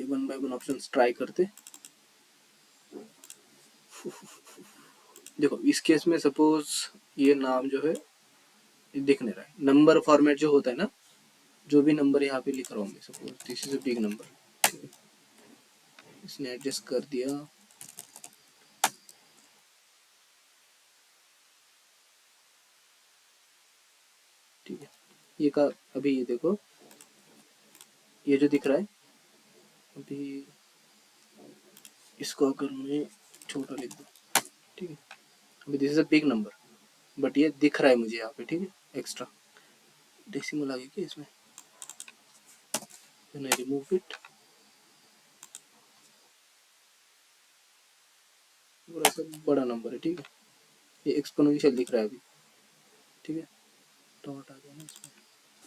चलिए 1 by 1 option try करते। देखो इस केस में सपोज ये नाम जो है दिख नहीं रहा है, नंबर फॉर्मेट जो होता है ना, जो भी नंबर यहाँ पे लिख रहा हूँ मैं, suppose this is a big number, ठीक है, इसने एडजस्ट कर दिया। ठीक है, ये का अभी ये देखो, ये जो दिख रहा है अभी, इसको अगर मैं छोटा लिख दूँ, ठीक है, अभी this is a big number but ये दिख रहा है मुझे यहाँ पे, ठीक है, एक्स्ट्रा डेसिमल आ गया क्या इसमें, then I remove it, थोड़ा सा बड़ा नंबर है, ठीक है, ये एक्सपोनेंशियल दिख रहा है अभी, ठीक है, डॉट आ गया ना इसमें,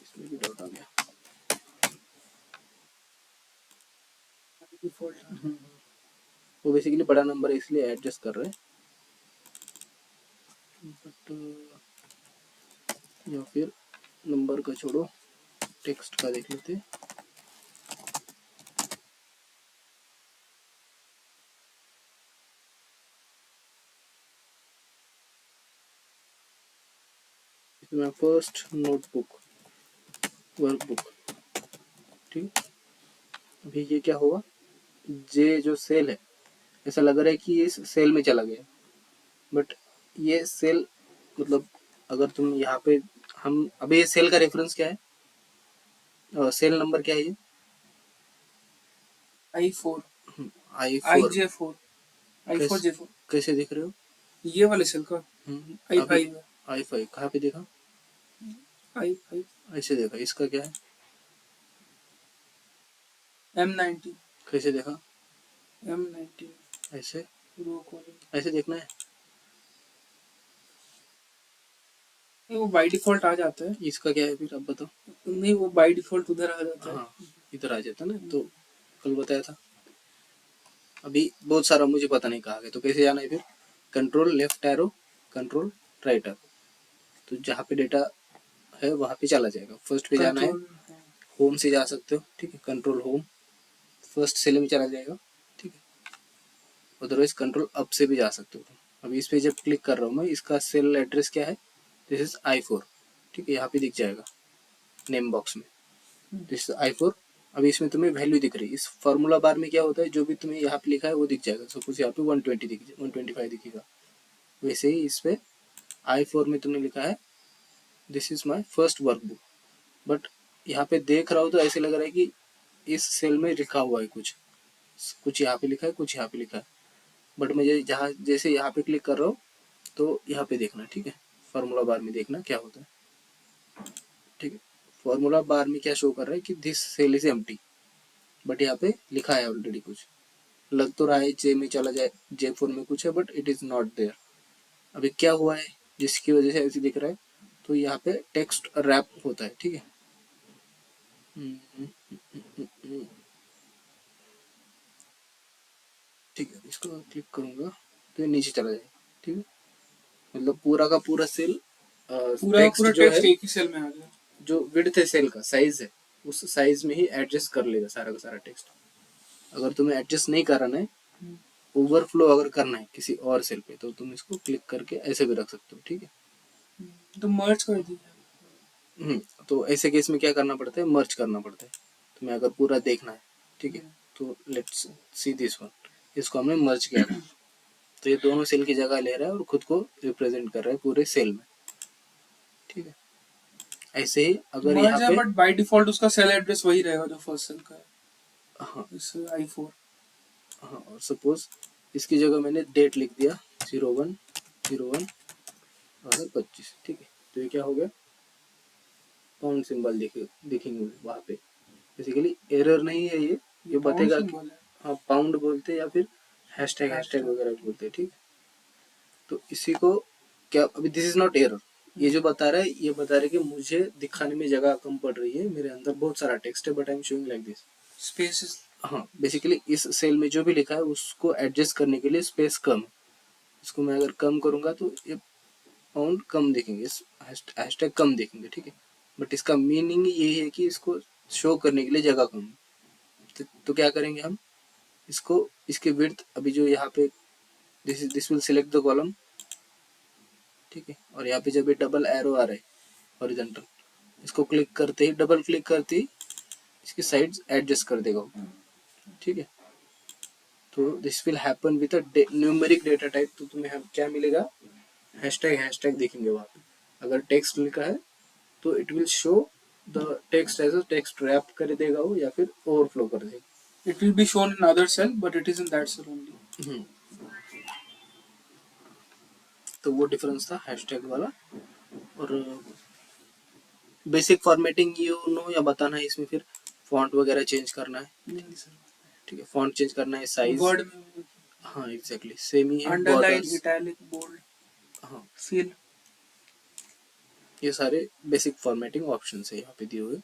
इसमें भी डॉट आ गया, वो बेसिकली बड़ा नंबर है इसलिए एडजस्ट कर रहे हैं, बट या फिर नंबर का छोड़ो, टेक्स्ट का देख लेते हैं। इसमें फर्स्ट नोटबुक वर्कबुक, ठीक, अभी ये क्या होगा, जे जो सेल है ऐसा लग रहा है कि इस सेल में चला गया, बट ये सेल मतलब अगर तुम यहाँ पे, हम अभी ये सेल का रेफरेंस क्या है, सेल नंबर क्या है ये, I4 I4 IJ4 I4 J4, कैसे दिख रहे हो, ये वाले सेल का I5 है, I5 कहाँ पे देखा, I5 ऐसे देखा, इसका क्या है M19 कैसे देखा, M19 ऐसे रो कॉलम, ऐसे देखना है, नहीं वो बाय डिफॉल्ट आ जाता है, इसका क्या है फिर आप बताओ, नहीं वो बाय डिफॉल्ट उधर आ जाता है, हाँ इधर आ जाता ना, तो कल बताया था, अभी बहुत सारा मुझे पता नहीं कहा गया, तो कैसे जाना है फिर, control left arrow, control right arrow, तो जहाँ पे डेटा है वहाँ पे चला जाएगा, फर्स्ट पे जाना है, होम से जा सकते हो, ठीक है, कंट्रोल होम, फर्स्ट सेल में चला जाएगा, ठीक है, अदरवाइज कंट्रोल अप से भी जा सकते हो तुम। अभी इस पे जब क्लिक कर रहा हूँ मैं, इसका सेल एड्रेस क्या है, दिस इज I4, ठीक है, यहाँ पे दिख जाएगा नेम बॉक्स में, दिस इज I4, अभी इसमें तुम्हें वैल्यू दिख रही है, इस फार्मूला बार में क्या होता है, जो भी तुम्हें यहाँ पे लिखा है वो दिख जाएगा, सपोज यहाँ पे 120 दिख 125 दिखेगा, वैसे ही इस पे I4 में तुमने लिखा है this is my first workbook, but यहाँ पे देख रहा हो तो ऐसे लग रहा है कि इस सेल में लिखा हुआ है कुछ, कुछ यहाँ पे लिखा है, कुछ यहाँ पे लिखा है, बट मैं जहाँ जैसे यहाँ पे क्लिक कर रहा हूँ तो यहाँ पे देखना, ठीक है, फार्मूला बार में देखना क्या होता है, ठीक है, फार्मूला बार में क्या शो कर रहा है कि this cell is empty, but यहाँ पे लिखा है ऑलरेडी कुछ, लग तो रहा है जे में चला जाए, J4 में कुछ है but it is not there, अभी क्या हुआ है जिसकी वजह से ऐसे दिख रहा है, तो यहाँ पे टेक्स्ट रैप होता है, ठीक है, ठीक है, इसको क्लिक करूंगा तो ये नीचे चला जाएगा, ठीक है, मतलब पूरा का पूरा सेल, पूरा टेक्स्ट जो है, एक ही सेल में आ गया, जो विड्थ है सेल का साइज है उस साइज में ही एडजस्ट कर लेगा सारा का सारा टेक्स्ट, अगर तुम्हें एडजस्ट नहीं करना है, ओवरफ्लो अगर करना है किसी और सेल पे, तो तुम इसको क्लिक करके ऐसे भी रख सकते हो, ठीक है, तो मर्ज कर दीजिए, तो ऐसे केस में क्या करना पड़ता है, मर्ज करना पड़ता है, तुम्हें अगर पूरा देखना है, ठीक है, तो लेट्स सी दिस वन, इसको हमने मर्ज किया था, तो ये दोनों सेल की जगह ले रहा है और खुद को रिप्रेजेंट कर रहा है पूरे सेल में, ठीक है, ऐसे ही अगर यहाँ पे, बट बाय डिफॉल्ट उसका सेल एड्रेस वही रहेगा जो फर्स्ट सेल का है, हाँ इस I4, हाँ, और सपोज इसकी जगह मैंने डेट लिख दिया 01/01/2025, ठीक है, तो ये क्या हो गया, पाउंड सिंबल दिखेंगे वहाँ पे, बेसिकली एरर नहीं है ये बताएगा कि हाँ पाउंड बोलते हैं या फिर हैशटैग वगैरह बोलते हैं, ठीक, तो इसी को क्या, अभी दिस इज नॉट एरर, ये जो बता रहा है ये बता रहा है कि मुझे दिखाने में जगह कम पड़ रही है, मेरे अंदर बहुत सारा टेक्स्ट है but I am showing like this spaces, हाँ, बेसिकली इस सेल में जो भी लिखा है उसको एडजस्ट करने के लिए स्पेस कम है, इसको मैं अगर कम करूंगा तो ये पाउंड कम दिखेंगे, हैशटैग कम दिखेंगे, ठीक है, बट इसका मीनिंग यही है कि इसको शो करने के लिए जगह कम है, तो क्या करेंगे हम इसको, इसकी विड्थ अभी जो यहाँ पे this will select the column, ठीक है। और यहाँ पे जब ये डबल एरो आ रहा है हॉरिजॉन्टल, इसको क्लिक करते ही, डबल क्लिक करते ही इसकी साइड्स एडजस्ट कर देगा वो, ठीक है। तो this will happen with a numeric data type. तो तुम्हें क्या मिलेगा, हैशटैग दिखेंगे वहाँ पे। अगर टेक्स्ट लिखा है तो it will show the text as a text wrap कर देगा वो, या फिर ओवरफ्लो कर देगा। It will be shown in other cell, but it is in that cell only. तो वो डिफरेंस था हैशटैग वाला। और बेसिक फॉर्मेटिंग यू नो, या बताना है इसमें फिर फॉन्ट वगैरह चेंज करना है, नहीं सर, ठीक है। फॉन्ट चेंज करना है, साइज, वर्ड में हाँ एग्जैक्टली सेम ही है। अंडरलाइन, बॉर्डर्स, इटैलिक, बोल्ड, हाँ फिल, ये सारे बेसिक फॉर्मेटिंग ऑप्शन है यहाँ पे दिए हुए।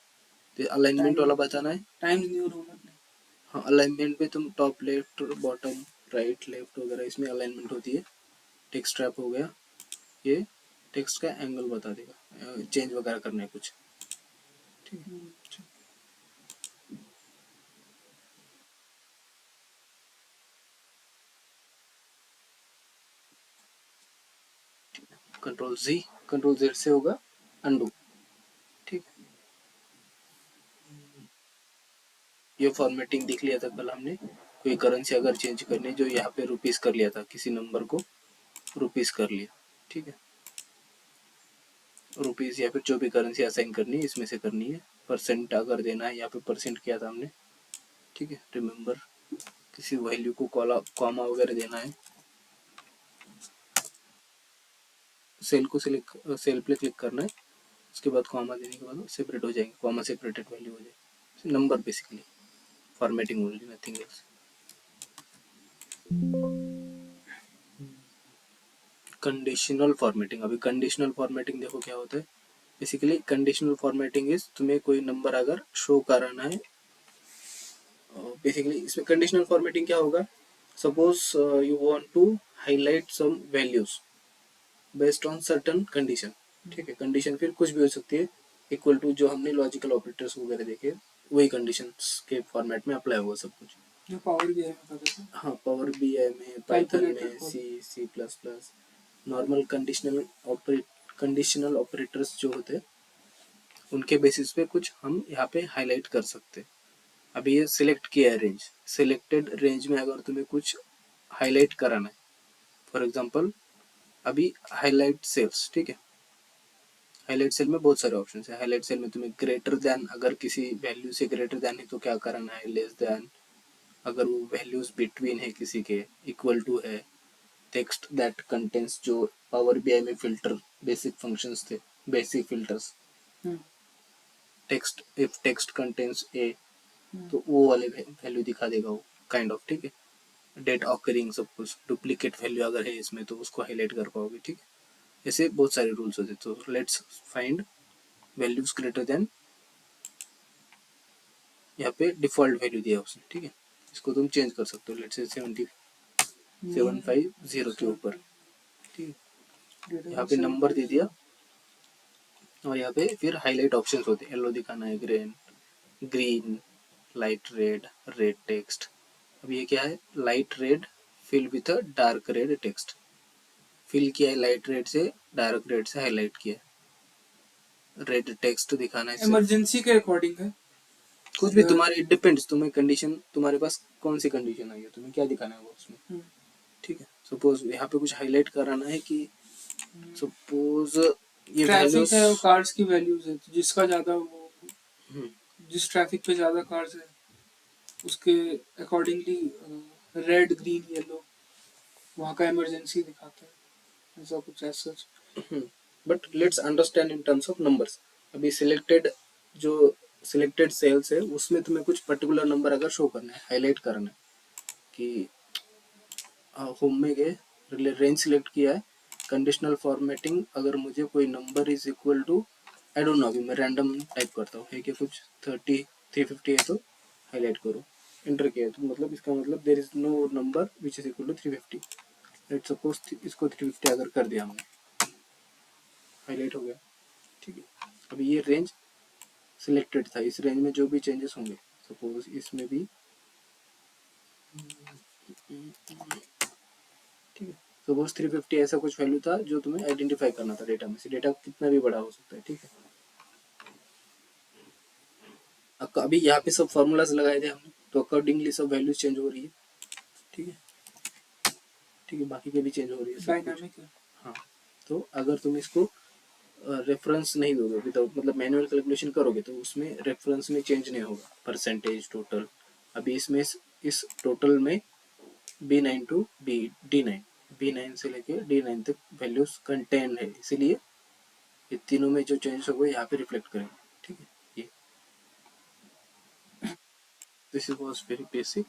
अलाइनमेंट वाला बताना है, टाइम्स न्यू रोमन। हाँ अलाइनमेंट में तुम top left, bottom right left वगैरह इसमें अलाइनमेंट होती है। टेक्स्ट रैप हो गया, ये टेक्स्ट का एंगल बता देगा, चेंज वगैरह करना है कुछ, ठीक है। कंट्रोल जेड से होगा अंडू, ठीक है। ये फॉर्मेटिंग दिख लिया था कल हमने। कोई करेंसी अगर चेंज करनी, जो यहाँ पे रुपीस कर लिया था, किसी नंबर को रुपीस कर लिया, ठीक है। रुपीस या फिर जो भी करेंसी असाइन करनी है इसमें से करनी है। परसेंट अगर देना है, यहाँ पे परसेंट किया था हमने, ठीक है। रिमेम्बर किसी वैल्यू को कॉमा वगैरह देना है। सेल को सिलेक्ट, सेल पे क्लिक करना है, उसके बाद कॉमा देने के बाद सेपरेट हो जाएंगे, कॉमा सेपरेटेड वैल्यू हो जाएगी। Number basically formatting only, nothing else. Conditional formatting, अभी कंडीशनल फॉर्मेटिंग देखो क्या होता है। बेसिकली कंडीशनल फॉर्मेटिंग इज, तुम्हें कोई नंबर अगर शो कराना है, बेसिकली इसमें कंडीशनल फॉर्मेटिंग क्या होगा, suppose you want to highlight some values based on certain condition, ठीक है। कंडीशन फिर कुछ भी हो सकती है, इक्वल टू जो हमने लॉजिकल ऑपरेटर्स वगैरह देखे, वही कंडीशंस के फॉर्मेट में अप्लाई हुआ सब कुछ। जो पावर बीआई में करते थे, हाँ पावर बीआई में, पाइथन में, C plus plus, normal conditional operators जो होते हैं उनके बेसिस पे कुछ हम यहाँ पे हाईलाइट कर सकते हैं। अभी ये सिलेक्ट किया है रेंज, सिलेक्टेड रेंज में अगर तुम्हें कुछ हाईलाइट कराना है, फॉर एग्जांपल अभी हाईलाइट सेल्स, ठीक है। हाईलाइट सेल में बहुत सारे ऑप्शन है। हाईलाइट सेल में तुम्हें ग्रेटर देन, अगर किसी वैल्यू से ग्रेटर देन है तो क्या करना है, लेस देन, अगर वो वैल्यूज बिटवीन है किसी के, इक्वल टू है, टेक्स्ट दैट कंटेंट्स, जो पावर बीआई में फिल्टर बेसिक फंक्शंस थे, basic filters, text if text contents A, तो वो वाले वैल्यू दिखा देगा वो, काइंड ऑफ, ठीक है। डेट ऑकरिंग सब कुछ, डुप्लीकेट वैल्यू अगर है इसमें तो उसको हाईलाइट कर पाओगे, ठीक है। ऐसे बहुत सारे रूल्स होते हैं। तो let's find values greater than, यहाँ पे डिफॉल्ट वैल्यू दिया उसने, ठीक है। इसको तुम चेंज कर सकते हो, लेट्स से 750 के ऊपर, ठीक है। यहाँ पे नंबर दे दिया, और यहाँ पे फिर हाईलाइट ऑप्शंस होते हैं, येलो दिखाना है, green, light red, red text. अब ये क्या है, light red fill with a dark red text, fill किया है लाइट रेड से, डार्क रेड से हाईलाइट किया है, रेड टेक्स्ट दिखाना है। इमरजेंसी के अकॉर्डिंग है, कुछ भी तुम्हारे, इट डिपेंड्स, तुम्हें कंडीशन, तुम्हारे पास कौन सी कंडीशन आई है, तुम्हें क्या दिखाना है वो उसमें, ठीक है। सपोज यहाँ पे कुछ हाईलाइट कराना है कि सपोज ये ट्रैफिक है और कार्स की वैल्यूज है, तो जिसका ज्यादा वो, जिस ट्रैफिक पे ज्यादा कार्स है उसके अकॉर्डिंगली रेड, ग्रीन, येलो वहाँ का इमरजेंसी दिखाता है, ऐसा कुछ as such. But let's understand in terms of numbers. अभी जो सिलेक्टेड सेल्स है उसमें तुम्हें कुछ पर्टिकुलर नंबर अगर शो करना है, हाईलाइट करना है कि होम में गए, रेंज सिलेक्ट किया है, कंडीशनल फॉर्मेटिंग, अगर मुझे कोई number is equal to, I don't know, अभी मैं रैंडम टाइप करता हूँ, है कि कुछ 350 है तो हाईलाइट करो, एंटर किया तो मतलब इसका मतलब there is no number which is equal to 350। Let's suppose इसको 350 अगर कर दिया हमने, हाईलाइट हो गया, ठीक है। अभी ये रेंज सिलेक्टेड था, इस रेंज में जो भी चेंजेस होंगे, सपोज इसमें भी ठीक है। सपोज 350 ऐसा कुछ वैल्यू था जो तुम्हें आइडेंटिफाई करना था डेटा में से, डेटा कितना भी बड़ा हो सकता है, ठीक है। अभी यहाँ पे सब फॉर्मूलाज लगाए थे हमने, तो अकॉर्डिंगली सब वैल्यूज चेंज हो रही है, ठीक है। ठीक है, बाकी के भी चेंज हो रही है सब कुछ। डायनामिक है। हाँ, तो अगर तुम इसको रेफरेंस नहीं दोगे विदाउट, मतलब मैनुअल कैलकुलेशन करोगे तो उसमें रेफरेंस में चेंज नहीं होगा, परसेंटेज टोटल। अभी इसमें इस टोटल में B9 टू D9, B9 से लेके D9 तक वैल्यूज कंटेन है, इसीलिए ये तीनों में जो चेंजेस हो गए यहाँ पे रिफ्लेक्ट करेंगे, ठीक है। ये this is was very basic.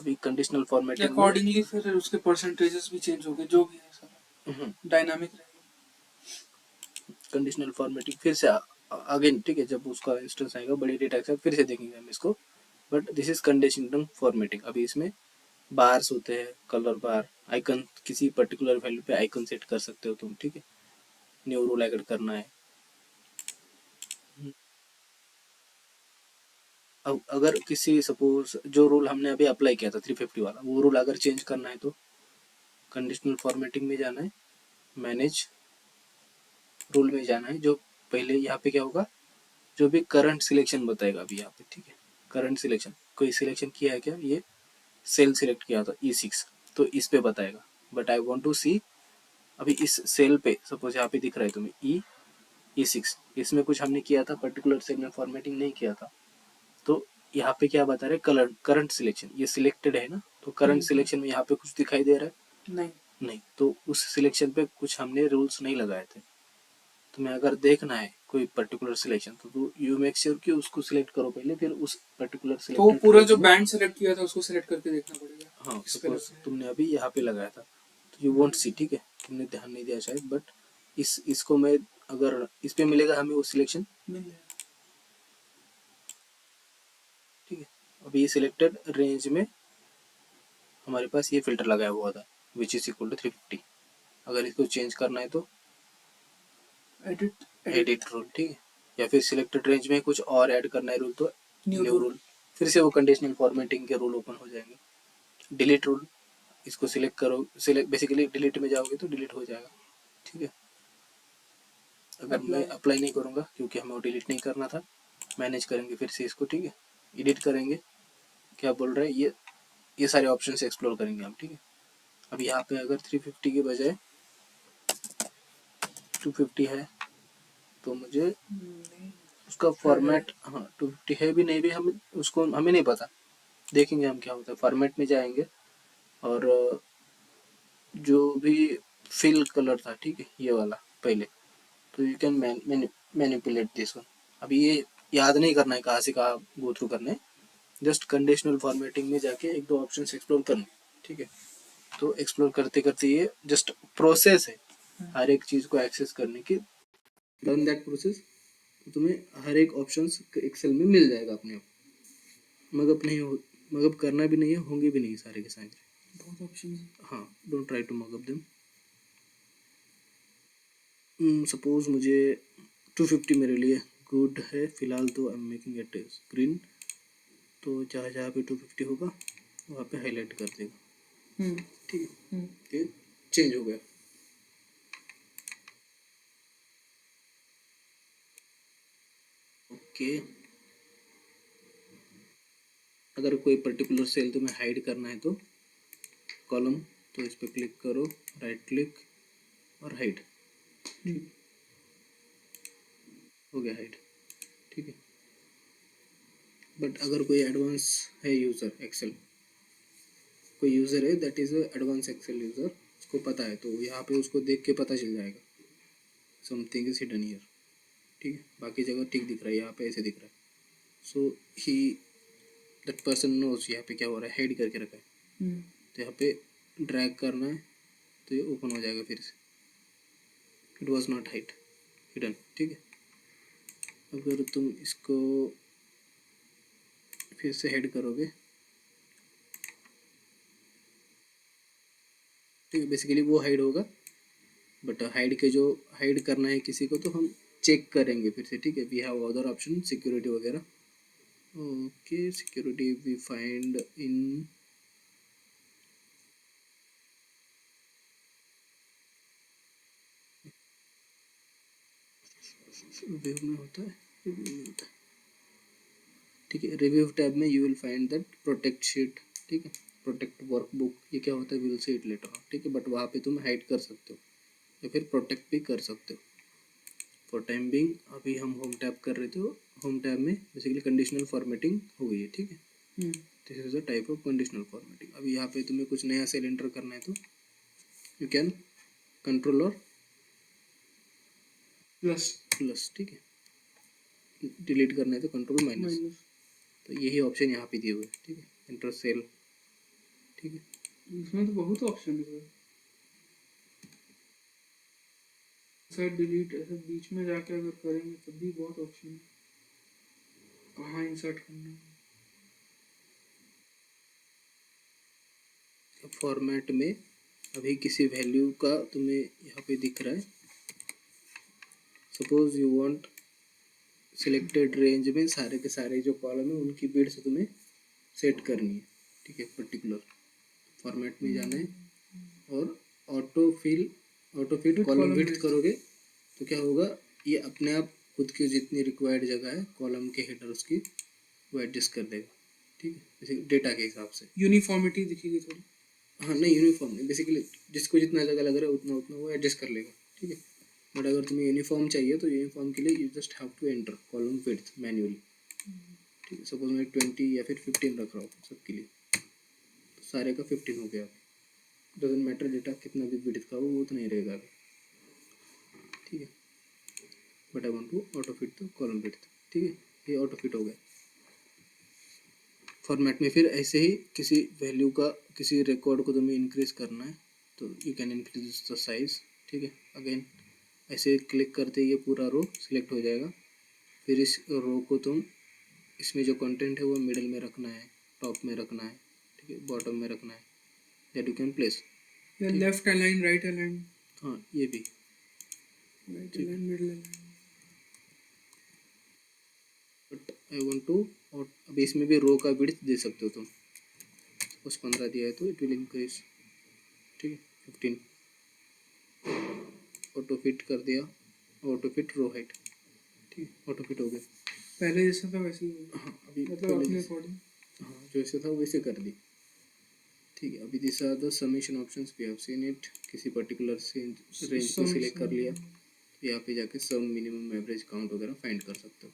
अभी कंडीशनल फॉर्मेटिंग में अकॉर्डिंगली फिर उसके परसेंटेजेस भी चेंज हो गए, जो भी है सारा डायनामिक रहेगा। कंडीशनल फॉर्मेटिंग फिर से अगेन, ठीक है, जब उसका इंस्टेंस आएगा बड़ी डेटा के साथ फिर से देखेंगे हम इसको, but this is conditional formatting. अभी इसमें बार्स होते हैं, कलर बार, आइकन, किसी पर्टिकुलर वैल्यू पे आइकन सेट कर सकते हो तुम, ठीक है। न्यू रूल ऐड करना है। अब अगर किसी सपोज जो रूल हमने अभी अप्लाई किया था 350 वाला, वो रूल अगर चेंज करना है तो कंडीशनल फॉर्मेटिंग में जाना है, मैनेज रूल में जाना है। जो पहले यहाँ पे क्या होगा, जो भी करंट सिलेक्शन बताएगा अभी यहाँ पे, ठीक है। करंट सिलेक्शन, कोई सिलेक्शन किया है क्या, ये सेल सिलेक्ट किया था E6, तो इस पे बताएगा, but I want to see अभी इस सेल पे, सपोज यहाँ पे दिख रहा है तुम्हें E6, इसमें कुछ हमने किया था पर्टिकुलर सेल में, फॉर्मेटिंग नहीं किया था, तो यहाँ पे क्या बता रहे, कलर करंट सिलेक्शन, ये सिलेक्टेड है ना, तो करंट सिलेक्शन में यहाँ पे कुछ दिखाई दे रहा है, नहीं, तो उस सिलेक्शन पे कुछ हमने रूल्स नहीं लगाए थे। तुम्हें अगर देखना है कोई पर्टिकुलर सिलेक्शन, तो यू मेक श्योर कि उसको सिलेक्ट करो पहले, फिर उस पर्टिकुलर तो सिलेक्टेड पूरा जो में, बैंड सेलेक्ट किया था उसको सिलेक्ट करके देखना पड़ेगा। हाँ, इस पे सपोज लगता है। तुमने अभी यहाँ पे लगाया था तो यू वोंट सी, ठीक है, तुमने ध्यान नहीं दिया शायद, बट इसको मैं अगर इस पे मिलेगा हमें वो सिलेक्शन, मिल जाएगा। ठीक है। अभी ये सिलेक्टेड रेंज में हमारे पास ये फिल्टर लगाया हुआ था विच इज इक्वल टू 350। अगर इसको चेंज करना है तो एडिट रूल, ठीक है, या फिर सिलेक्टेड रेंज में कुछ और ऐड करना है रूल तो न्यू रूल, फिर से वो कंडीशनल फॉर्मेटिंग के रूल ओपन हो जाएंगे। डिलीट रूल, इसको सिलेक्ट करो, सिलेक्ट बेसिकली डिलीट में जाओगे तो डिलीट हो जाएगा, ठीक है। अगर मैं अप्लाई नहीं करूँगा क्योंकि हमें वो डिलीट नहीं करना था, मैनेज करेंगे फिर से इसको, ठीक है, एडिट करेंगे, क्या बोल रहे हैं ये सारे ऑप्शन से एक्सप्लोर करेंगे हम, ठीक है। अब यहाँ पे अगर 350 के बजाय 250 है तो मुझे उसका फॉर्मेट, हाँ 250 है भी नहीं भी, हम उसको हमें नहीं पता, देखेंगे हम क्या होता है। फॉर्मेट में जाएंगे और जो भी फिल कलर था, ठीक है, ये वाला पहले, तो you can manipulate this one. अभी ये याद नहीं करना है कहाँ से कहाँ गो थ्रू करना है, जस्ट कंडीशनल फॉर्मेटिंग में जाके एक दो ऑप्शन एक्सप्लोर करना, ठीक है। तो एक्सप्लोर करते करते ये जस्ट प्रोसेस है हर एक चीज़ को एक्सेस करने की, डन दैट प्रोसेस, तो तुम्हें हर एक ऑप्शन एक्सेल में मिल जाएगा अपने आप। मगअप नहीं हो, मगअप करना भी नहीं है, होंगे भी नहीं सारे के सारे, बहुत ऑप्शन। हाँ, don't try to mug up them. Suppose मुझे 250 मेरे लिए गुड है फिलहाल, तो I am making it screen, तो जहाँ जहाँ पे 250 होगा वहाँ पे हाईलाइट कर देगा, ठीक है, ये चेंज हो गया। ओके, अगर कोई पर्टिकुलर सेल तुम्हें हाइड करना है तो कॉलम, तो इस पर क्लिक करो, राइट क्लिक और हाइड, हो गया हाइड, ठीक है। बट अगर कोई एडवांस है यूज़र, एक्सेल कोई यूज़र है that is advance Excel user, उसको पता है, तो यहाँ पे उसको देख के पता चल जाएगा समथिंग इज हिडन हियर, ठीक है। बाकी जगह ठीक दिख रहा है, यहाँ पे ऐसे दिख रहा है, सो ही दैट पर्सन नोज यहाँ पे क्या हो रहा है, हाइड करके रखा है, तो यहाँ पे ड्रैग करना है तो ये ओपन हो जाएगा फिर से, it was not hide hidden, ठीक है। अगर तुम इसको फिर से हेड करोगे, ठीक है, बेसिकली वो हाइड होगा, बट हाइड के जो हाइड करना है किसी को तो हम चेक करेंगे फिर से, ठीक है। We have other option security वगैरह, okay, security we find in review में होता है, रिव्यू में होता है, ठीक है। रिव्यू टैब में you will find that protect sheet, ठीक है, प्रोटेक्ट वर्कबुक, ये क्या होता है विल सी इट लेटर, ठीक है। बट वहाँ पे तुम हाइड कर सकते हो या फिर प्रोटेक्ट भी कर सकते हो। फॉर टाइम बिंग अभी हम होम टैब कर रहे थे, होम टैब में बेसिकली कंडीशनल फॉर्मेटिंग हो गई है, ठीक है। This is a type of conditional formatting. अभी यहाँ पे तुम्हें कुछ नया सेल एंटर करना है तो यू कैन कंट्रोल और प्लस, ठीक है। डिलीट करना है तो कंट्रोल माइनस। तो यही ऑप्शन यहाँ पे दिए हुए, ठीक है, एंटर सेल, ठीक है। इसमें तो बहुत ऑप्शन है सर, डिलीट ऐसे बीच में जाके अगर करेंगे तब भी बहुत ऑप्शन है, कहाँ इंसर्ट करना है। फॉर्मेट में अभी किसी वैल्यू का तुम्हें यहाँ पे दिख रहा है, suppose you want selected range में सारे के सारे जो कॉलम है उनकी विड्थ तुम्हें सेट करनी है, ठीक है। पर्टिकुलर फॉर्मेट में जाना है और ऑटो फिट कॉलम विड्थ करोगे तो क्या होगा, ये अपने आप खुद की जितनी रिक्वायर्ड जगह है कॉलम के हेडर्स की वो एडजस्ट कर देगा, ठीक है, जैसे डेटा के हिसाब से। यूनिफॉर्मिटी दिखेगी थोड़ी। हाँ नहीं, यूनिफॉर्म नहीं, बेसिकली जिसको जितना जगह लग रहा है उतना उतना वो एडजस्ट कर लेगा, ठीक है। बट अगर तुम्हें यूनिफॉर्म चाहिए तो यूनिफॉर्म के लिए you just have to enter column width manually, ठीक है। सपोज मैं 20 या फिर 15 रख रहा हूँ सबके लिए, तो सारे का 15 हो गया। डजेंट मैटर डेटा कितना भी विड्थ का वो उतना ही रहेगा, ठीक है। But I want to auto fit the column width, ठीक है, ये ऑटो फिट हो गया। फॉर्मेट में फिर ऐसे ही किसी वैल्यू का किसी रिकॉर्ड को तुम्हें इंक्रीज करना है तो you can increase the size, ठीक है। अगेन ऐसे क्लिक करते ही ये पूरा रो सिलेक्ट हो जाएगा। फिर इस रो को तुम इसमें जो कंटेंट है वो मिडिल में रखना है, टॉप में रखना है, ठीक है, बॉटम में रखना है, that you can place. Left align, right align. हाँ ये भी right align, middle align. But I want to, और अभी इसमें भी रो का विड्थ दे सकते हो तुम, सपोज 15 दिया है तो इट विल इंक्रीज, ठीक है, 15। ऑटो फिट कर दिया, ऑटो फिट रो हाइट, ठीक है, ऑटो फिट हो गया। पहले जैसा था वैसे ही। हाँ अभी मतलब अपने अकॉर्डिंग। हाँ जैसे था वैसे कर दी, ठीक है। अभी this are the summation options, we have seen it. किसी पर्टिकुलर रेंज को सिलेक्ट कर लिया, यहाँ पे जाके सम, मिनिमम, एवरेज, काउंट वगैरह फाइंड कर सकते हो।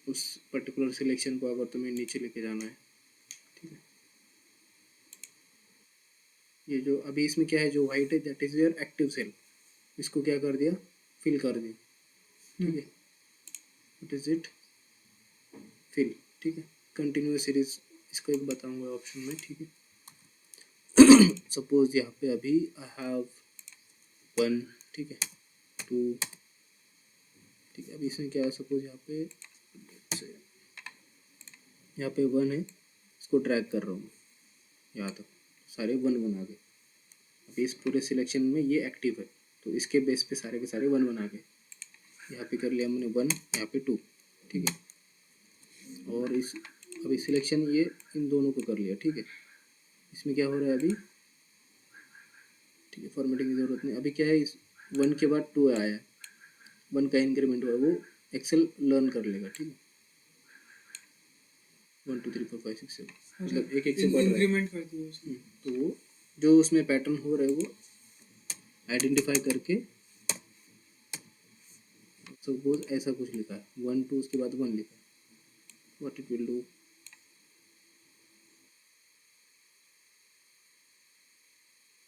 उस पर्टिकुलर सिलेक्शन को अगर तुम्हें नीचे लेके जाना है, ठीक है। ये जो अभी इसमें क्या है, जो वाइट है that is your active cell, इसको क्या कर दिया, फिल कर दिया, ठीक है। व्हाट इज इट, फिल, ठीक है। कंटिन्यूअस सीरीज इसको एक बताऊंगा ऑप्शन में, ठीक है। सपोज यहाँ पे अभी आई हैव 1, ठीक है, 2, ठीक है। अभी इसमें क्या है, सपोज यहाँ पे 1 है, इसको ड्रैग कर रहा हूँ यहाँ तक, सारे 1 आ गए। अभी इस पूरे सिलेक्शन में ये एक्टिव है तो इसके बेस पे सारे के सारे 1 आ गए। यहाँ पे कर लिया हमने 1, यहाँ पे 2, ठीक है। और इस अभी सिलेक्शन ये इन दोनों को कर लिया, ठीक है। इसमें क्या हो रहा है अभी, ठीक है, फॉर्मेटिंग की ज़रूरत नहीं। अभी क्या है, इस 1 के बाद 2 आया है, 1 का इंक्रीमेंट हुआ है, वो एक्सेल लर्न कर लेगा, ठीक है। 1 2 3 4 5 6 7 मतलब एक एक से बढ़ रहा है, इंक्रीमेंट कर दिया। तो वो जो उसमें पैटर्न हो रहा है वो आइडेंटिफाई करके, सपोज ऐसा कुछ लिखा है 1 2 उसके बाद 1 लिखा है, व्हाट इट विल डू,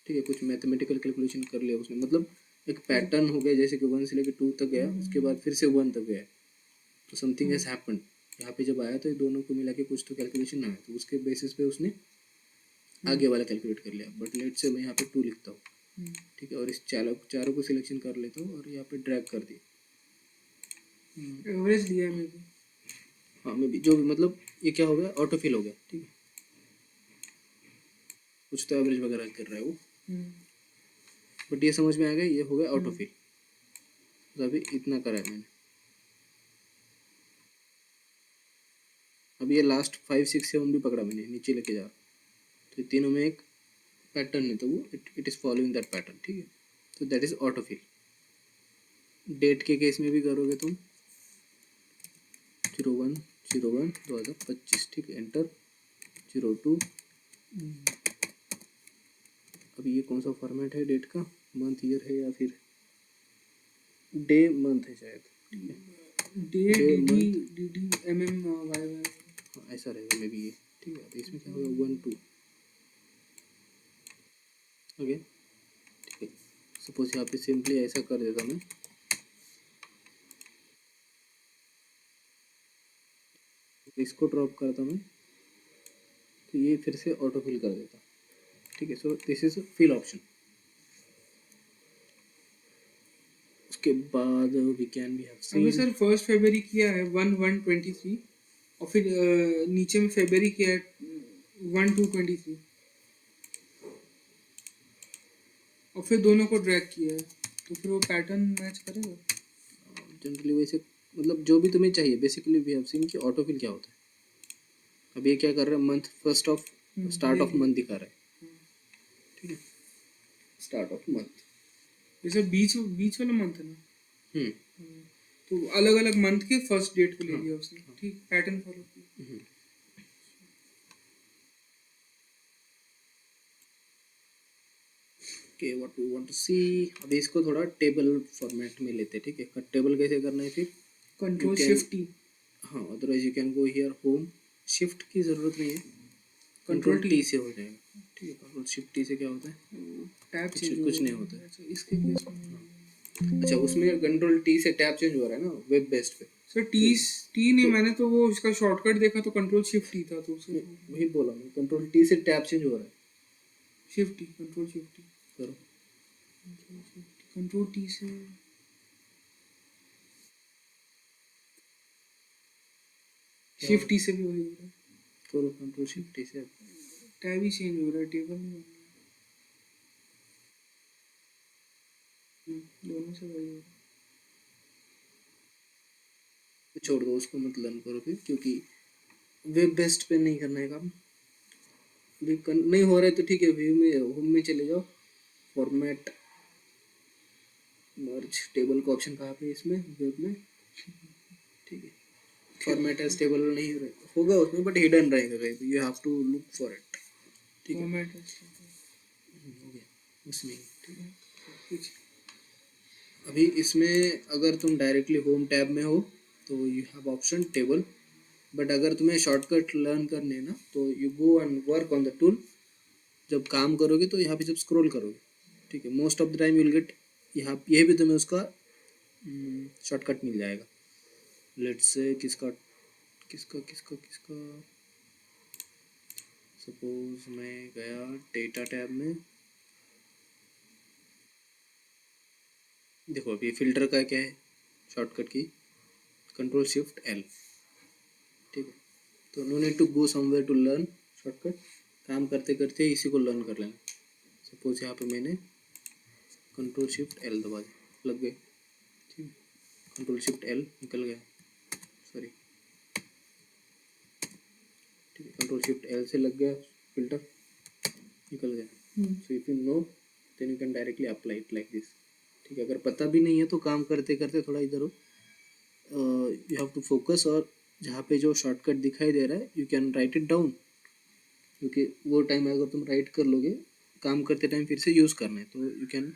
ठीक है। कुछ मैथमेटिकल कैलकुलेशन कर लिया उसने, मतलब एक पैटर्न हो गया, जैसे कि 1 से लेकर 2 तक गया, उसके बाद फिर से 1 तक गया, तो समथिंग हैज हैपेंड। यहाँ पे जब आया तो ये दोनों को मिला के कुछ तो कैलकुलेशन आया, तो उसके बेसिस पे उसने आगे वाला कैलकुलेट कर लिया। बट लेट से मैं यहाँ पे 2 लिखता हूँ, ठीक है, और इस चारों को सिलेक्शन कर लेता हूँ और यहाँ पे ड्रैग कर दिया। एवरेज दिया है मेरे, हाँ मे भी, जो भी, मतलब ये क्या हो गया, ऑटो फिल हो गया, ठीक है। कुछ तो एवरेज वगैरह कर रहा है वो, बट ये समझ में आ गया, ये हो गया ऑटो फिल। तो अभी इतना करा है मैंने। अभी ये लास्ट 5 6 7 भी पकड़ा मैंने, नीचे लेके जा, तो तीनों में एक पैटर्न है, तो वो it is following that pattern, ठीक है। तो that is auto fill. Date के केस में भी करोगे तुम 01/01/2025, ठीक है, एंटर 02। अभी ये कौन सा फॉर्मेट है डेट का, मंथ ईयर है या फिर डे मंथ है शायद, ठीक है, डे डी MM वाई हाँ ऐसा रहेगा मे बी ये, ठीक है। अब इसमें क्या होगा 1/2 ओके, ठीक है। सपोज यहाँ पे सिंपली ऐसा कर देता मैं, इसको ड्रॉप करता मैं, तो ये फिर से ऑटो फिल कर देता, ठीक है। So this is fill option. उसके बाद वी कैन बी हैव अभी सीन, सर 1 फरवरी किया है 1/1/23 और फिर नीचे में फरवरी किया है 1/2/23 और फिर दोनों को ड्रैग किया है तो फिर वो पैटर्न मैच करेगा। जनरली वैसे मतलब जो भी तुम्हें चाहिए बेसिकली वी हैव सीन कि ऑटो फिल क्या होता है। अब ये क्या कर रहा है, month first of start of month दिखा रहा है, ठीक है, स्टार्ट ऑफ मंथ, जैसे बीच बीच वाला मंथ है ना, हम्म तो अलग अलग मंथ के फर्स्ट डेट को ले लिया उसने, ठीक, पैटर्न फॉलो किया। Okay what we want to see. अभी इसको थोड़ा टेबल फॉर्मेट में लेते हैं, ठीक है। टेबल कैसे करना है फिर, कंट्रोल can- शिफ्ट टी, हाँ otherwise you can go here home, shift की ज़रूरत नहीं है, कंट्रोल Control टी से हो जाएगा, ठीक है। कंट्रोल शिफ्ट टी से क्या होता है, टैब कुछ चेंज कुछ नहीं होता है। अच्छा इसके केस में अच्छा उसमें कंट्रोल टी से टैब चेंज हो रहा है ना वेब बेस्ड पे, सर टी नहीं, मैंने तो वो इसका शॉर्टकट देखा तो कंट्रोल शिफ्ट टी था, तो उसे वही बोला मैं, कंट्रोल टी से टैब चेंज हो रहा है, shift T, control shift T, करो कंट्रोल टी से शिफ्ट टी से भी वही हो रहा है, करो कंट्रोल शिफ्ट टी से। टैब ही चेंज हो रहा है, टेबल नहीं बन रहा है। दोनों से वही हो रहा है। छोड़ दो उसको, मत लर्न करो फिर, क्योंकि वेब बेस्ड पे नहीं करना है काम। नहीं हो रहा है तो ठीक है, व्यू में होम में चले जाओ, फॉर्मेट मर्ज टेबल का ऑप्शन कहाँ पे है इसमें वेब में, ठीक है। फॉर्मेट एज टेबल नहीं होगा उसमें बट हिडन रहेगा कहीं पे, you have to look for it, ठीक है। फॉर्मेट हो गया उसमें, ठीक है। कुछ अभी इसमें अगर तुम डायरेक्टली होम टैब में हो तो you have option table, but अगर तुम्हें शॉर्टकट लर्न करने हैं ना तो you go and work on the tool. जब काम करोगे तो यहाँ पे जब स्क्रॉल करोगे, ठीक है, most of the time you will get यहाँ, ये भी तुम्हें उसका शॉर्टकट मिल जाएगा। लेट्स से किसका किसका किसका किसका सपोज मैं गया डेटा टैब में, देखो अभी फिल्टर का क्या है शॉर्टकट की, कंट्रोल शिफ्ट एल, ठीक है। तो no need to go somewhere to learn shortcut, काम करते करते इसी को लर्न कर लेना। सपोज यहाँ पे मैंने कंट्रोल शिफ्ट एल दबा दिया, लग गए, ठीक है। कंट्रोल शिफ्ट एल निकल गया, सॉरी, ठीक है। कंट्रोल शिफ्ट एल से लग गया फिल्टर, निकल गया। So if you know then you can directly apply it like this, ठीक है। अगर पता भी नहीं है तो काम करते करते थोड़ा इधर हो, यू हैव टू फोकस, और जहाँ पे जो शॉर्टकट दिखाई दे रहा है you can write it down, क्योंकि वो टाइम अगर तुम राइट कर लोगे काम करते टाइम फिर से यूज़ करना है तो यू कैन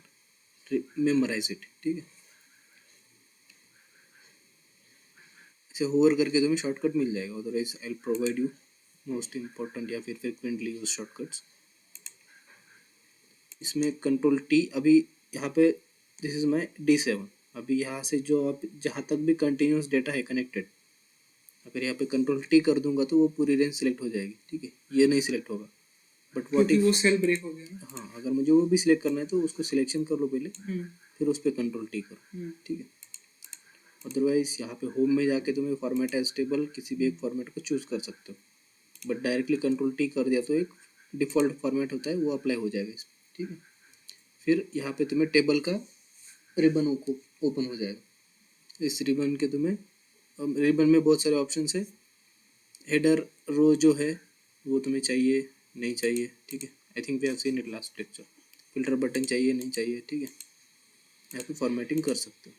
मेमोराइज इट, ठीक है। ऐसे होवर करके तुम्हें शॉर्टकट मिल जाएगा, otherwise I will provide you most important या फिर फ्रिक्वेंटली यूज शॉर्टकट्स। इसमें कंट्रोल टी, अभी यहाँ पे दिस इज माई D7, अभी यहाँ से जो आप जहाँ तक भी कंटिन्यूस डेटा है कनेक्टेड, अगर यहाँ पे कंट्रोल टी कर दूंगा तो वो पूरी रेंज सिलेक्ट हो जाएगी, ठीक है। ये नहीं सिलेक्ट होगा, बट व्हाट क्योंकि इफ, वो सेल ब्रेक हो गया ना। हाँ अगर मुझे वो भी सिलेक्ट करना है तो उसको सिलेक्शन कर लो पहले, फिर उस पर कंट्रोल टी करो, ठीक है। अदरवाइज यहाँ पे होम में जाके तुम्हें फॉर्मेट एज टेबल किसी भी एक फॉर्मेट को चूज कर सकते हो, बट डायरेक्टली कंट्रोल टी कर दिया तो एक डिफ़ॉल्ट फॉर्मेट होता है वो अप्लाई हो जाएगा इसमें, ठीक है। फिर यहाँ पे तुम्हें टेबल का रिबन ओपन हो जाएगा। इस रिबन के तुम्हें रिबन में बहुत सारे ऑप्शन है, हेडर रो जो है वो तुम्हें चाहिए नहीं चाहिए, ठीक है। I think we have seen it last lecture. Filter button चाहिए नहीं चाहिए, ठीक है। यहाँ पे फॉर्मेटिंग कर सकते हो।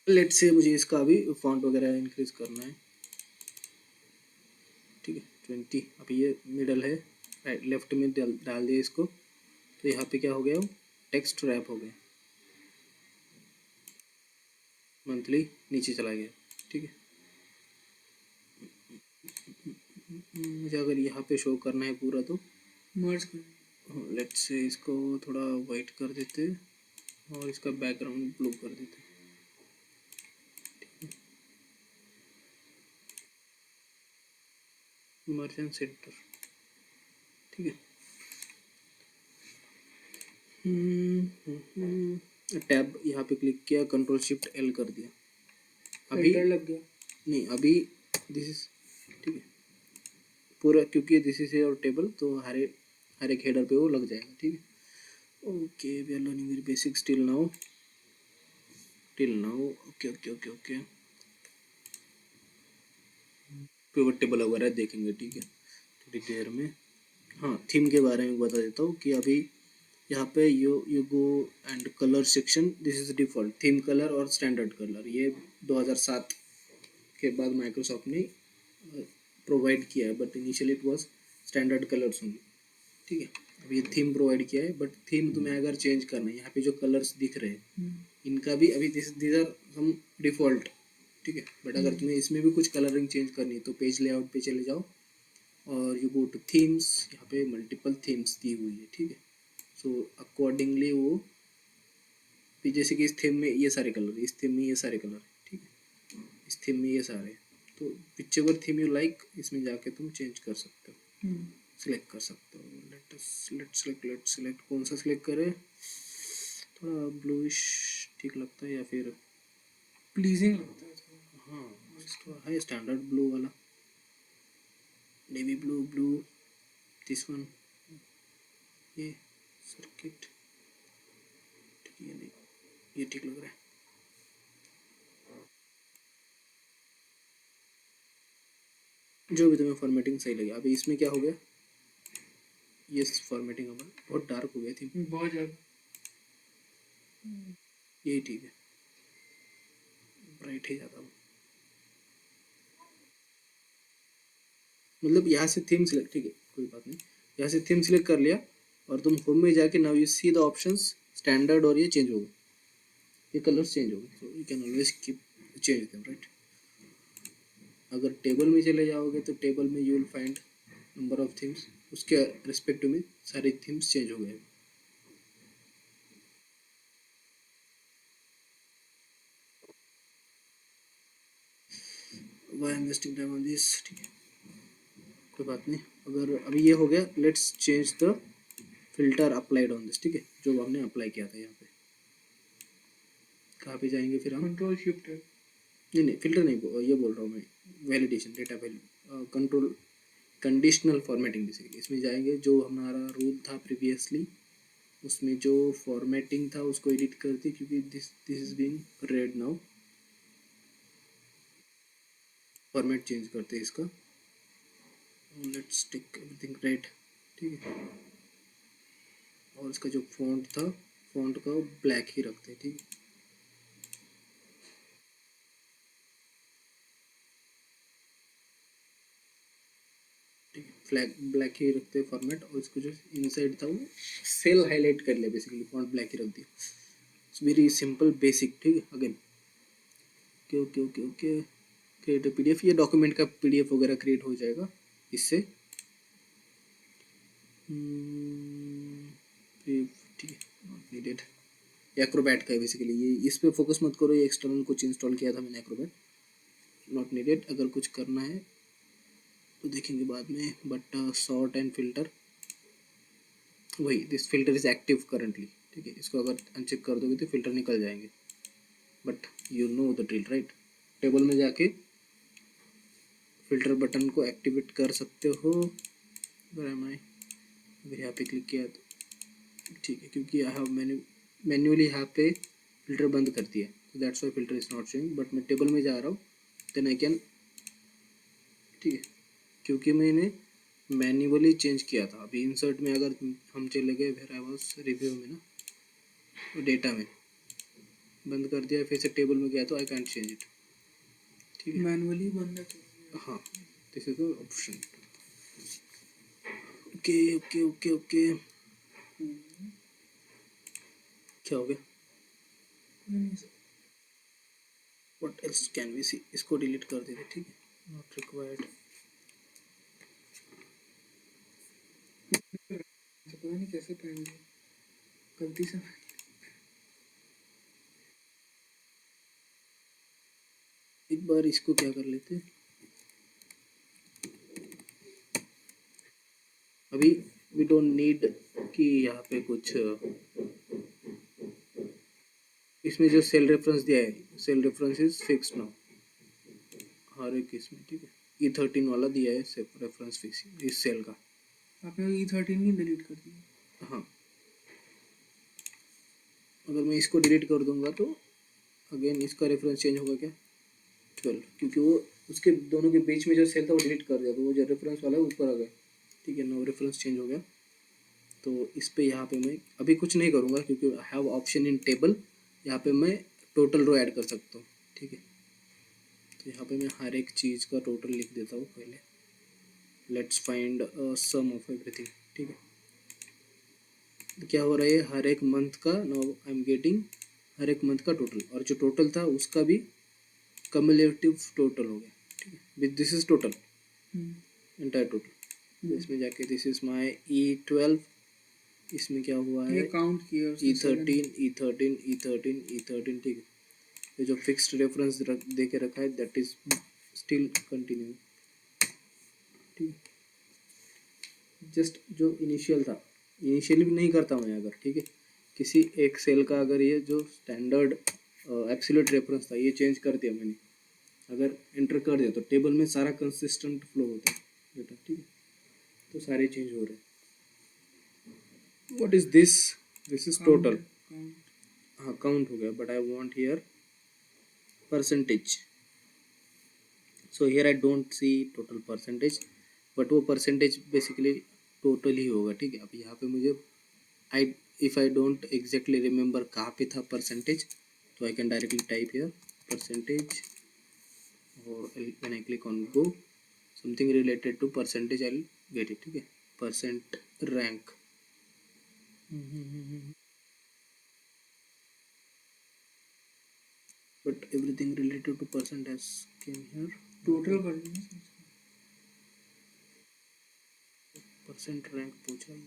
लेट से मुझे इसका अभी फॉन्ट वगैरह इंक्रीज करना है, ठीक है 20। अभी ये मिडल है, राइट लेफ्ट में डाल दिया इसको, तो यहाँ पे क्या हो गया, वो टेक्स्ट रैप हो गया, मंथली नीचे चला गया, ठीक है। मुझे अगर यहाँ पे शो करना है पूरा तो मर्ज कर। लेट से इसको थोड़ा वाइट कर देते और इसका बैकग्राउंड ब्लू कर देते, मर्चेंट सेंटर, ठीक है। टैब यहाँ पे क्लिक किया, कंट्रोल शिफ्ट एल कर दिया, अभी फिल्टर लग गया। नहीं अभी दिस इज, ठीक है पूरा, क्योंकि दिस इज योर टेबल तो हर एक हेडर पे वो लग जाएगा, ठीक है। Okay we are learning very basics till now, okay okay okay okay, pivot table वगैरह देखेंगे, ठीक है थोड़ी देर में। हाँ थीम के बारे में बता देता हूँ कि अभी यहाँ पे you go and colour section, this is default theme colour और स्टैंडर्ड कलर, ये 2007 के बाद माइक्रोसॉफ्ट ने प्रोवाइड किया है, but initially it was standard colours only, ठीक है। अब ये थीम प्रोवाइड किया है, बट थीम तुम्हें अगर चेंज करना है, यहाँ पे जो कलर्स दिख रहे हैं इनका भी अभी दिस आर सम डिफॉल्ट, ठीक है। बट अगर तुम्हें इसमें भी कुछ कलरिंग चेंज करनी है तो पेज लेआउट पे चले जाओ और यू गो टू थीम्स, यहाँ पे मल्टीपल थीम्स दी हुई है, ठीक है। सो अकॉर्डिंगली वो भी, जैसे कि इस थीम में ये सारे कलर, इस थीम में ये सारे कलर, ठीक है, इस थीम में ये सारे, तो which ever theme you like इसमें जाके तुम चेंज कर सकते हो, सिलेक्ट कर सकते हो। लेट सेलेक्ट कौन सा सिलेक्ट करें, थोड़ा ब्लूइश ठीक लगता है या फिर प्लीजिंग लगता है थोड़ा। हाँ इसका है स्टैंडर्ड ब्लू वाला, नेवी ब्लू, दिस वन, ये सर्किट, ये नहीं, ये ठीक लग रहा है। जो भी तुम्हें फॉर्मेटिंग सही लगे। अभी इसमें क्या हो गया, ये फॉर्मेटिंग हमारा बहुत डार्क हो गया थी, बहुत ज़्यादा। यही ठीक है, ब्राइट ही ज़्यादा हो, मतलब यहाँ से थीम सिलेक्ट, ठीक है कोई बात नहीं, यहाँ से थीम सिलेक्ट कर लिया और तुम होम में जाके now you see the options standard, और ये चेंज हो गए, ये कलर्स चेंज हो गए, so you can always keep change them, right. अगर टेबल में चले जाओगे तो टेबल में you will find number of themes, उसके रिस्पेक्टिव में सारे थीम्स चेंज हो गए। Why am wasting time on this, ठीक है कोई बात नहीं। अगर अभी ये हो गया, let's change the filter applied on this, ठीक है जो हमने अप्लाई किया था यहाँ पे, कहाँ पे जाएंगे फिर हम, कंट्रोल शिफ्ट है। नहीं फिल्टर नहीं, ये बोल रहा हूँ मैं, validation data value control conditional formatting, basically इसमें जाएंगे, जो हमारा रूल था प्रीवियसली उसमें जो फॉर्मेटिंग था उसको एडिट करते, क्योंकि this is being red now, format change करते इसका, लेट्स टेक एवरीथिंग रेड, ठीक है। और इसका जो फॉन्ट था, फॉन्ट का ब्लैक ही रखते, ठीक है। फ्लैग ब्लैक ही रखते फॉर्मेट, और इसको जो इनसाइड था वो सेल हाईलाइट कर लिया, बेसिकली फॉन्ट ब्लैक ही रख दिया, इट्स वेरी सिंपल बेसिक, ठीक है। Again okay okay okay okay, create a PDF, ये डॉक्यूमेंट का पीडीएफ वगैरह क्रिएट हो जाएगा इससे, ठीक है नॉट नीडेड, एक्रोबैट का है बेसिकली, ये इस पे फोकस मत करो, ये एक्सटर्नल कुछ इंस्टॉल किया था मैंने एक्रोबैट, नॉट नीडेड। अगर कुछ करना है तो देखेंगे बाद में, बट सॉर्ट एंड फिल्टर, वही this filter is active currently, ठीक है। इसको अगर अनचेक कर दोगे तो फिल्टर निकल जाएंगे, but you know the drill, right. Table में जाके फिल्टर बटन को एक्टिवेट कर सकते हो, अगर यहाँ पे क्लिक किया तो ठीक है, क्योंकि यहाँ मैंने मैन्युअली यहाँ पे फिल्टर बंद कर दिया, तो that's why filter is not showing, but मैं टेबल में जा रहा हूँ देन आई कैन, ठीक है, क्योंकि मैंने मैन्युअली चेंज किया था। अभी इंसर्ट में अगर हम चले गए, फिर आई वाज रिव्यू में ना, तो डेटा में बंद कर दिया, फिर से टेबल में गया तो आई कैंट चेंज इट। ठीक है, मैनुअली बनना चाहिए। हाँ, this is the option. Okay okay okay okay, क्या हो गया? व्हाट एल्स कैन वी सी? इसको डिलीट कर देते, ठीक है, नॉट रिक्वायर्ड। पता नहीं कैसे पहन लिया, गलती से। एक बार इसको क्या कर लेते, अभी वी डोंट नीड कि यहाँ पे कुछ इसमें जो सेल रेफरेंस दिया है, cell reference is fixed now हर एक इसमें, ठीक है। E13 वाला दिया है रेफरेंस फिक्स इस सेल का। आपने E13 नहीं डिलीट कर दिया? हाँ, अगर मैं इसको डिलीट कर दूंगा तो अगेन इसका रेफरेंस चेंज होगा क्या? 12, क्योंकि वो उसके दोनों के बीच में जो सेल था वो डिलीट कर दिया, तो वो जो रेफरेंस वाला है ऊपर आ गया, ठीक है, नो रेफरेंस चेंज हो गया। तो इस पे यहाँ पे मैं अभी कुछ नहीं करूँगा क्योंकि I have option in table, यहाँ पे मैं टोटल रो ऐड कर सकता हूँ, ठीक है। तो यहाँ पे मैं हर एक चीज़ का टोटल लिख देता हूँ पहले। Let's find some of everything, ठीक है। तो क्या हो रहा है, हर एक मंथ का नाउ आई एम गेटिंग हर एक मंथ का टोटल, और जो टोटल था उसका भी कम्युलेटिव टोटल हो गया, ठीक है, with this is total entire total. इसमें जाके दिस इज माय E12, इसमें क्या हुआ है, ये काउंट किया E13 E13 E13 E13, ठीक है। ये जो फिक्स्ड रेफरेंस दे के रखा है दैट इज स्टिल कंटिन्यू, ठीक है। जस्ट जो इनिशियल था, इनिशियली भी नहीं करता मैं अगर, ठीक है, किसी एक सेल का अगर ये जो स्टैंडर्ड एब्सोल्यूट रेफरेंस था ये चेंज कर दिया मैंने, अगर एंटर कर दिया तो टेबल में सारा कंसिस्टेंट फ्लो होता है बेटा, ठीक है। तो सारे चेंज हो रहे हैं। What is this? This is total, हाँ काउंट हो गया, but I want here percentage. So here I don't see total percentage, but वो परसेंटेज बेसिकली टोटल ही होगा, ठीक है। अब यहाँ पे मुझे I if I don't exactly remember कहाँ पे था परसेंटेज, तो I can directly type here percentage, और when I click on go something related to percentage I will get it, ठीक है। Percent rank, but everything related to percent has came here. Total कर लीजिए। Percent rank पूछा ये,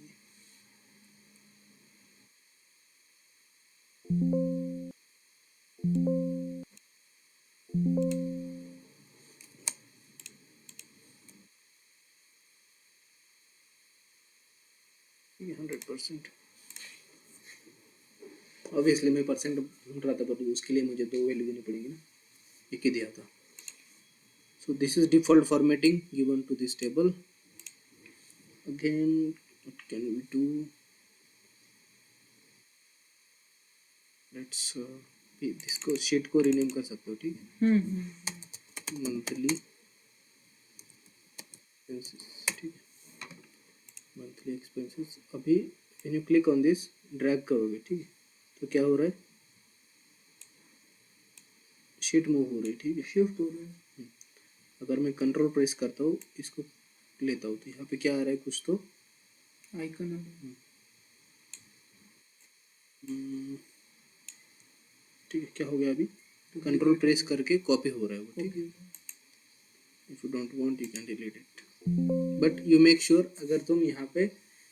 ये 100%। Obviously मैं percent ढूंढ रहा था, बट उसके लिए मुझे दो वैल्यू देनी पड़ेगी ना, एक ही दिया था। So this is default formatting given to this table. Again what can we do, let's इसको शीट को रीनेम कर सकते हो, ठीक है, मंथली एक्सपेंसेस, ठीक है, मंथली एक्सपेंसेस। अभी when you click on this drag करोगे, ठीक है, तो क्या हो रहा है, शीट मूव हो रही है, ठीक है, शिफ्ट हो रहा है। अगर मैं कंट्रोल प्रेस करता हूँ, इसको लेता हूँ, तो यहाँ पे क्या आ रहा है, कुछ तो आइकन ठीक है। क्या हो गया, अभी कंट्रोल प्रेस करके कॉपी हो रहा है वो, ठीक है। If you don't want you can delete it, but you make sure अगर तुम यहाँ पे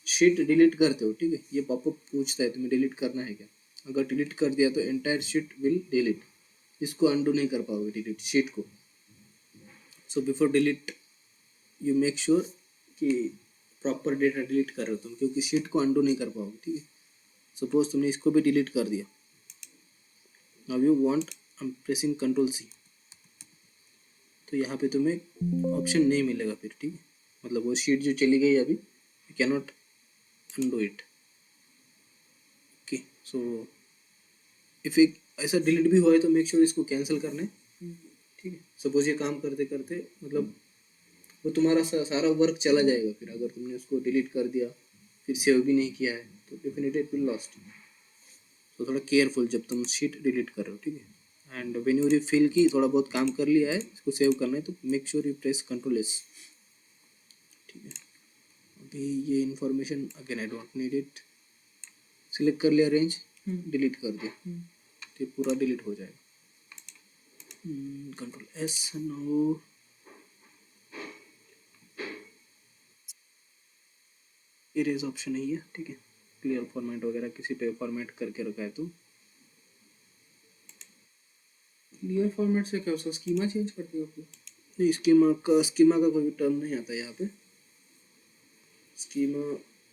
शीट डिलीट करते हो, ठीक है, ये पॉपअप पूछता है तुम्हें डिलीट करना है क्या। अगर डिलीट कर दिया तो एंटायर शीट विल डिलीट, इसको अंडू नहीं कर पाओगे डिलीट शीट को। So before delete you make sure कि प्रॉपर डेटा डिलीट कर रहे हो तुम, क्योंकि शीट को अंडू नहीं कर पाओगे, ठीक है। सपोज तुमने इसको भी डिलीट कर दिया, now you want, I am pressing control C, तो यहाँ पे तुम्हें ऑप्शन नहीं मिलेगा फिर, ठीक है, मतलब वो शीट जो चली गई अभी, you can not undo it. Okay, so if ऐसा डिलीट भी हुआ है तो मेक श्योर इसको कैंसिल करना है, ठीक है। सपोज ये काम करते करते मतलब वो तुम्हारा सारा वर्क चला जाएगा, फिर अगर तुमने उसको डिलीट कर दिया फिर सेव भी नहीं किया है तो डेफिनेटली इट विल लॉस्ट। तो थोड़ा केयरफुल जब तुम शीट डिलीट कर रहे हो, ठीक है। एंड व्हेन यू रिफिल की थोड़ा बहुत काम कर लिया है, इसको सेव करना है तो make sure you press Ctrl+S, ठीक है। अभी ये information again I don't need it, select कर लिया रेंज, डिलीट कर दिया, तो ये पूरा डिलीट हो जाएगा। Ctrl+S, नो इरेज ऑप्शन नहीं है, ठीक है। क्लियर फॉर्मेट वगैरह किसी पे फॉर्मेट करके रखा है तो क्लियर फॉर्मेट से क्या उसका स्कीमा चेंज कर दिया आपने? नहीं, स्कीमा का कोई टर्म नहीं आता यहाँ पे। स्कीमा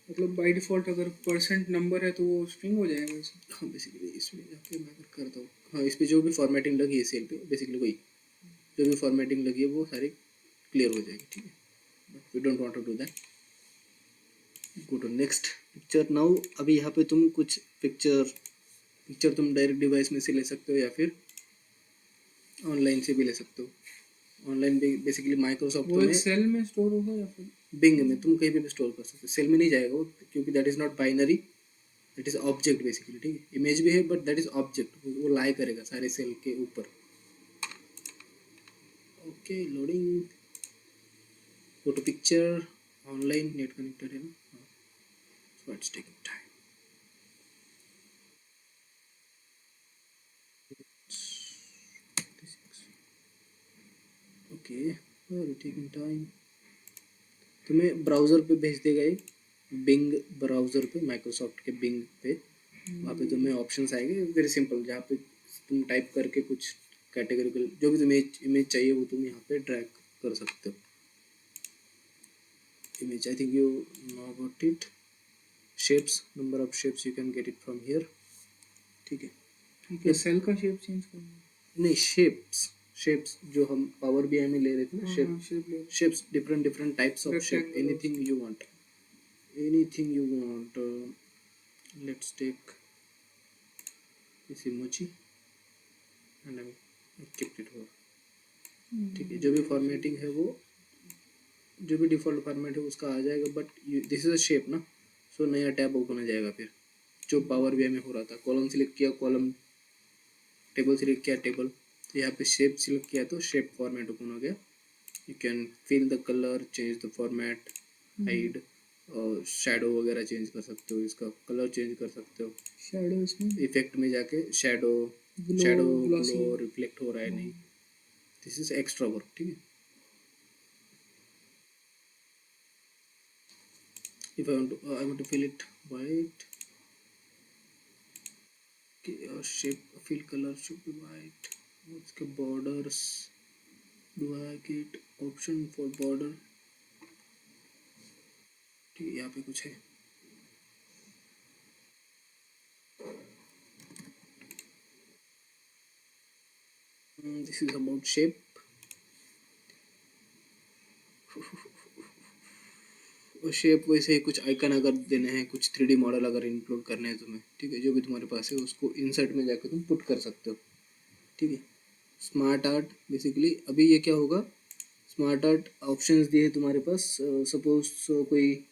मतलब बाय डिफॉल्ट अगर परसेंट नंबर है तो वो स्ट्रिंग हो जाएगा वैसे। हाँ बेसिकली इसमें जाके मैं अगर करता हूँ, हाँ इस पे जो भी फॉर्मेटिंग लगी है सेल पे, बेसिकली वही जो भी फॉर्मेटिंग लगी है वो सारी क्लियर हो जाएगी, ठीक है। But we don't want to do that. Go to next picture now. अभी यहाँ पे तुम कुछ पिक्चर तुम डायरेक्ट डिवाइस में से ले सकते हो या फिर ऑनलाइन से भी ले सकते हो। ऑनलाइन बेसिकली माइक्रोसॉफ्ट वो एक में सेल में स्टोर होगा या फिर बिंग में तुम कहीं भी स्टोर कर सकते हो। सेल में नहीं जाएगा वो, क्योंकि that is not binary, that is object basically, ठीक है। इमेज भी है बट दैट इज़ ऑब्जेक्ट, वो लाई करेगा सारे सेल के ऊपर। Okay loading, go to picture, online net connected है ना, so it's taking time. Okay taking time. तुम्हें ब्राउज़र पे भेज देगा ये, बिंग ब्राउज़र पे, माइक्रोसॉफ्ट के बिंग पे। वहाँ पे तुम्हें ऑप्शंस आएंगे वेरी सिंपल, जहाँ पे तुम टाइप करके कुछ कैटेगरिकल जो भी तुम्हें इमेज चाहिए वो तुम यहाँ पे ड्रैग कर सकते हो। Image I think you know about it. Shapes, number of shapes you can get it from here, ठीक है। ठीक है, सेल का शेप चेंज करना नहीं, शेप्स जो हम पावर बीआई में ले रहे थे ना, है। शेप ले shapes different types of shape, Rectangles. anything you want, let's take this emoji and I kept it here, ठीक है। जो भी फॉर्मेटिंग है वो, जो भी डिफ़ॉल्ट फॉर्मेट है उसका आ जाएगा, but this is a shape ना, सो नया टैब ओपन हो जाएगा फिर। जो पावर बीआई में हो रहा था, कॉलम सिलेक्ट किया कॉलम, टेबल सिलेक्ट किया टेबल, तो यहाँ पे शेप सिलेक्ट किया तो शेप फॉर्मेट ओपन हो गया। You can fill the colour, change the format, hide और शैडो वगैरह चेंज कर सकते हो, इसका कलर चेंज कर सकते हो। शैडो इसमें इफेक्ट में जाके शैडो glossy. ग्लो रिफ्लेक्ट हो रहा है नहीं, दिस इज एक्स्ट्रा वर्क, ठीक है। if I want to fill it white, shape fill color should be white, उसके borders do I get option for border, ठीक है। यहाँ पे कुछ है, this is about shape। Shape वैसे ही कुछ आइकन अगर देने हैं, कुछ 3D मॉडल अगर इंक्लूड करने हैं तुम्हें, ठीक है, जो भी तुम्हारे पास है उसको इंसर्ट में जाकर तुम पुट कर सकते हो, ठीक है। स्मार्ट आर्ट बेसिकली अभी ये क्या होगा, स्मार्ट आर्ट ऑप्शंस दिए तुम्हारे पास। सपोज कोई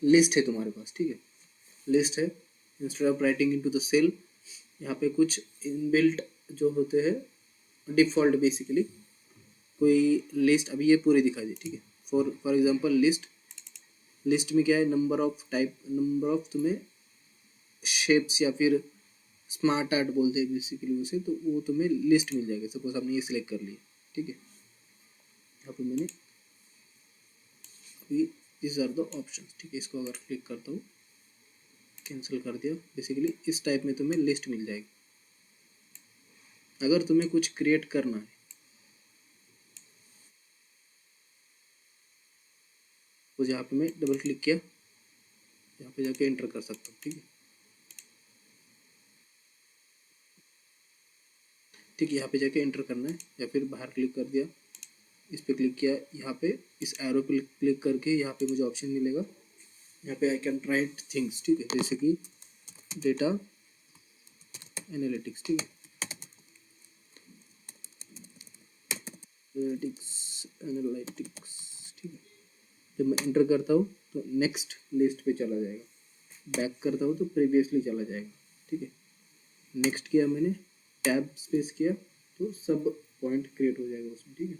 लिस्ट है तुम्हारे पास, ठीक है, लिस्ट है, instead of writing into the cell, यहाँ पे कुछ इनबिल्ट जो होते हैं डिफ़ॉल्ट बेसिकली, कोई लिस्ट अभी ये पूरी दिखा दी, ठीक है। फॉर एग्जांपल लिस्ट में क्या है, नंबर ऑफ तुम्हें शेप्स या फिर स्मार्ट आर्ट बोलते हैं बेसिकली उसे, तो वो तुम्हें लिस्ट मिल जाएगी। सपोज आपने ये सिलेक्ट कर लिया, ठीक है, यहाँ पे मैंने अभी दिस आर द ऑप्शंस, ठीक है। इसको अगर क्लिक करता हूँ, कैंसिल कर दिया, बेसिकली इस टाइप में तुम्हें लिस्ट मिल जाएगी। अगर तुम्हें कुछ क्रिएट करना है तो यहाँ पे मैं डबल क्लिक किया, यहाँ पे जाके एंटर कर सकता हूँ, ठीक है, ठीक है। यहाँ पे जाके एंटर करना है या फिर बाहर क्लिक कर दिया, इस पे क्लिक किया, यहाँ पे इस एरो पे क्लिक करके यहाँ पे मुझे ऑप्शन मिलेगा, यहाँ पे आई कैन राइट थिंग्स, ठीक है, जैसे कि डेटा एनालिटिक्स, ठीक है, एनालिटिक्स, ठीक है। जब मैं एंटर करता हूँ तो नेक्स्ट लिस्ट पे चला जाएगा, बैक करता हूँ तो प्रीवियसली चला जाएगा, ठीक है। नेक्स्ट किया मैंने, टैब स्पेस किया तो सब पॉइंट क्रिएट हो जाएगा उसमें, ठीक है।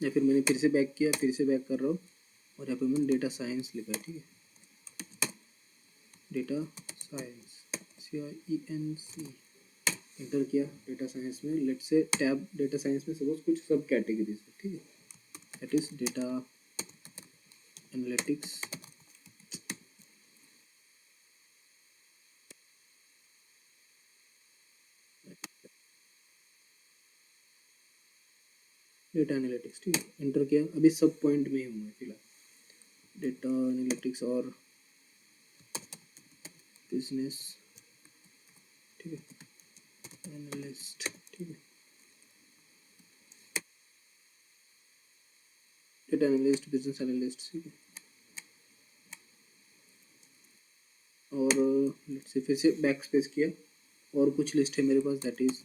या फिर मैंने फिर से बैक किया, फिर से बैक कर रहा हूँ और यहाँ पे मैंने डेटा साइंस लिखा है, ठीक है, डेटा साइंस CIENC एंटर किया। डेटा साइंस में लेट से टैब डेटा साइंस में सपोज कुछ सब कैटेगरीज है, ठीक है, that is data analytics, data analytics, ठीक है, एंटर किया। अभी सब पॉइंट में ही हूँ मैं फिलहाल, डेटा एनालिटिक्स और बिजनेस, ठीक है, एनालिस्ट, ठीक है, डेटा एनालिस्ट, बिजनेस एनालिस्ट, ठीक है। और लेट्स से फिर से बैक स्पेस किया और कुछ लिस्ट है मेरे पास, that is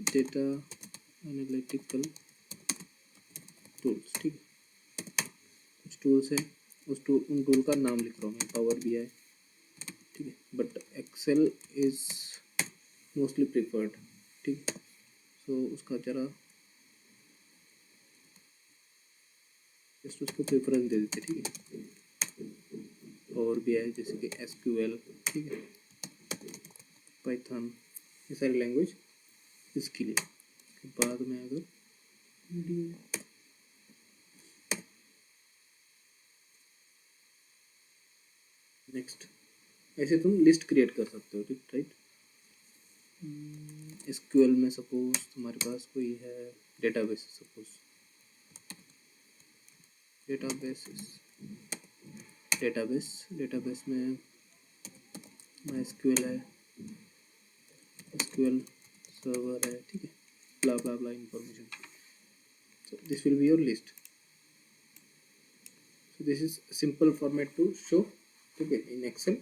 data analytical tools, ठीक है, कुछ टूल्स है, उन टूल का नाम लिख रहा हूँ मैं, पावर BI, ठीक है, but Excel is mostly preferred, ठीक है। सो उसका जरा जस्ट उसको प्रेफरेंस दे देते, ठीक है। और BI जैसे कि SQL, ठीक है, पाइथन, ये सारी लैंग्वेज इसके लिए। बाद में अगर नेक्स्ट ऐसे तुम लिस्ट क्रिएट कर सकते हो, ठीक, राइट। SQL में सपोज तुम्हारे पास कोई है डेटाबेस, सपोज डेटाबेस में MySQL है, SQL सर्वर है, ठीक है, blah blah blah information. So this will be your list. So this is simple format to show, ठीक है, in Excel.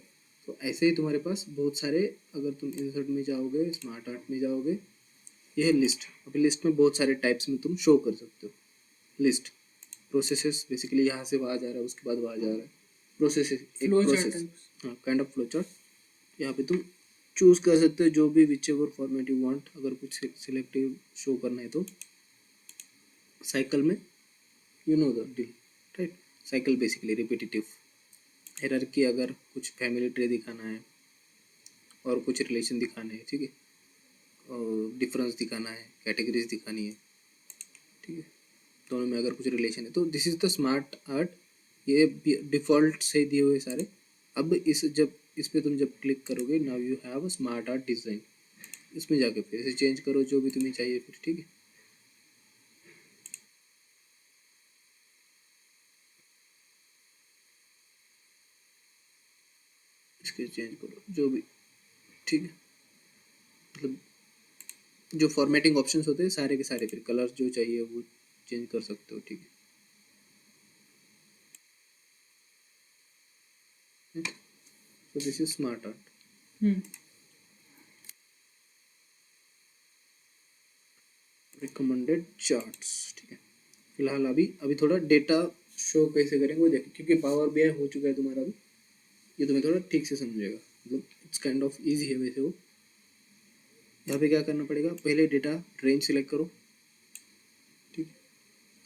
तो ऐसे ही तुम्हारे पास बहुत सारे, अगर तुम इंसर्ट में जाओगे, स्मार्ट आर्ट में जाओगे, यह है लिस्ट। अभी लिस्ट में बहुत सारे टाइप्स में तुम शो कर सकते हो लिस्ट। प्रोसेसेस बेसिकली यहाँ से वहाँ जा रहा है, उसके बाद वहाँ जा रहा है, प्रोसेसेस एक प्रोसेस, हाँ, काइंड ऑफ फ्लो चार्ट। यहाँ पे तुम चूज कर सकते हो जो भी which ever format you want. अगर कुछ सिलेक्टिव शो करना है तो साइकिल में, you know the deal, right. Cycle basically repetitive. Hierarchy अगर कुछ फैमिली ट्री दिखाना है और कुछ रिलेशन दिखाने हैं, ठीक है, और डिफरेंस दिखाना है, कैटेगरीज दिखानी है, ठीक है, दोनों में अगर कुछ रिलेशन है तो this is the smart art. ये डिफ़ॉल्ट से दिए हुए सारे। अब इस पे तुम जब क्लिक करोगे, now you have a smart art design. इसमें जाके फिर से चेंज करो जो भी तुम्हें चाहिए फिर, ठीक है। इसके चेंज करो जो भी, ठीक है, मतलब जो फॉर्मेटिंग ऑप्शंस होते हैं सारे के सारे, फिर कलर जो चाहिए वो चेंज कर सकते हो, ठीक है। So this is smart art. Recommended charts, ठीक है। फिलहाल अभी थोड़ा डेटा शो कैसे करेंगे वो देखें, क्योंकि पावर BI हो चुका है तुम्हारा अभी, ये तुम्हें थोड़ा ठीक से समझेगा, मतलब इट्स काइंड ऑफ इजी है वैसे वो। यहाँ पे क्या करना पड़ेगा, पहले डेटा रेंज सिलेक्ट करो, ठीक है।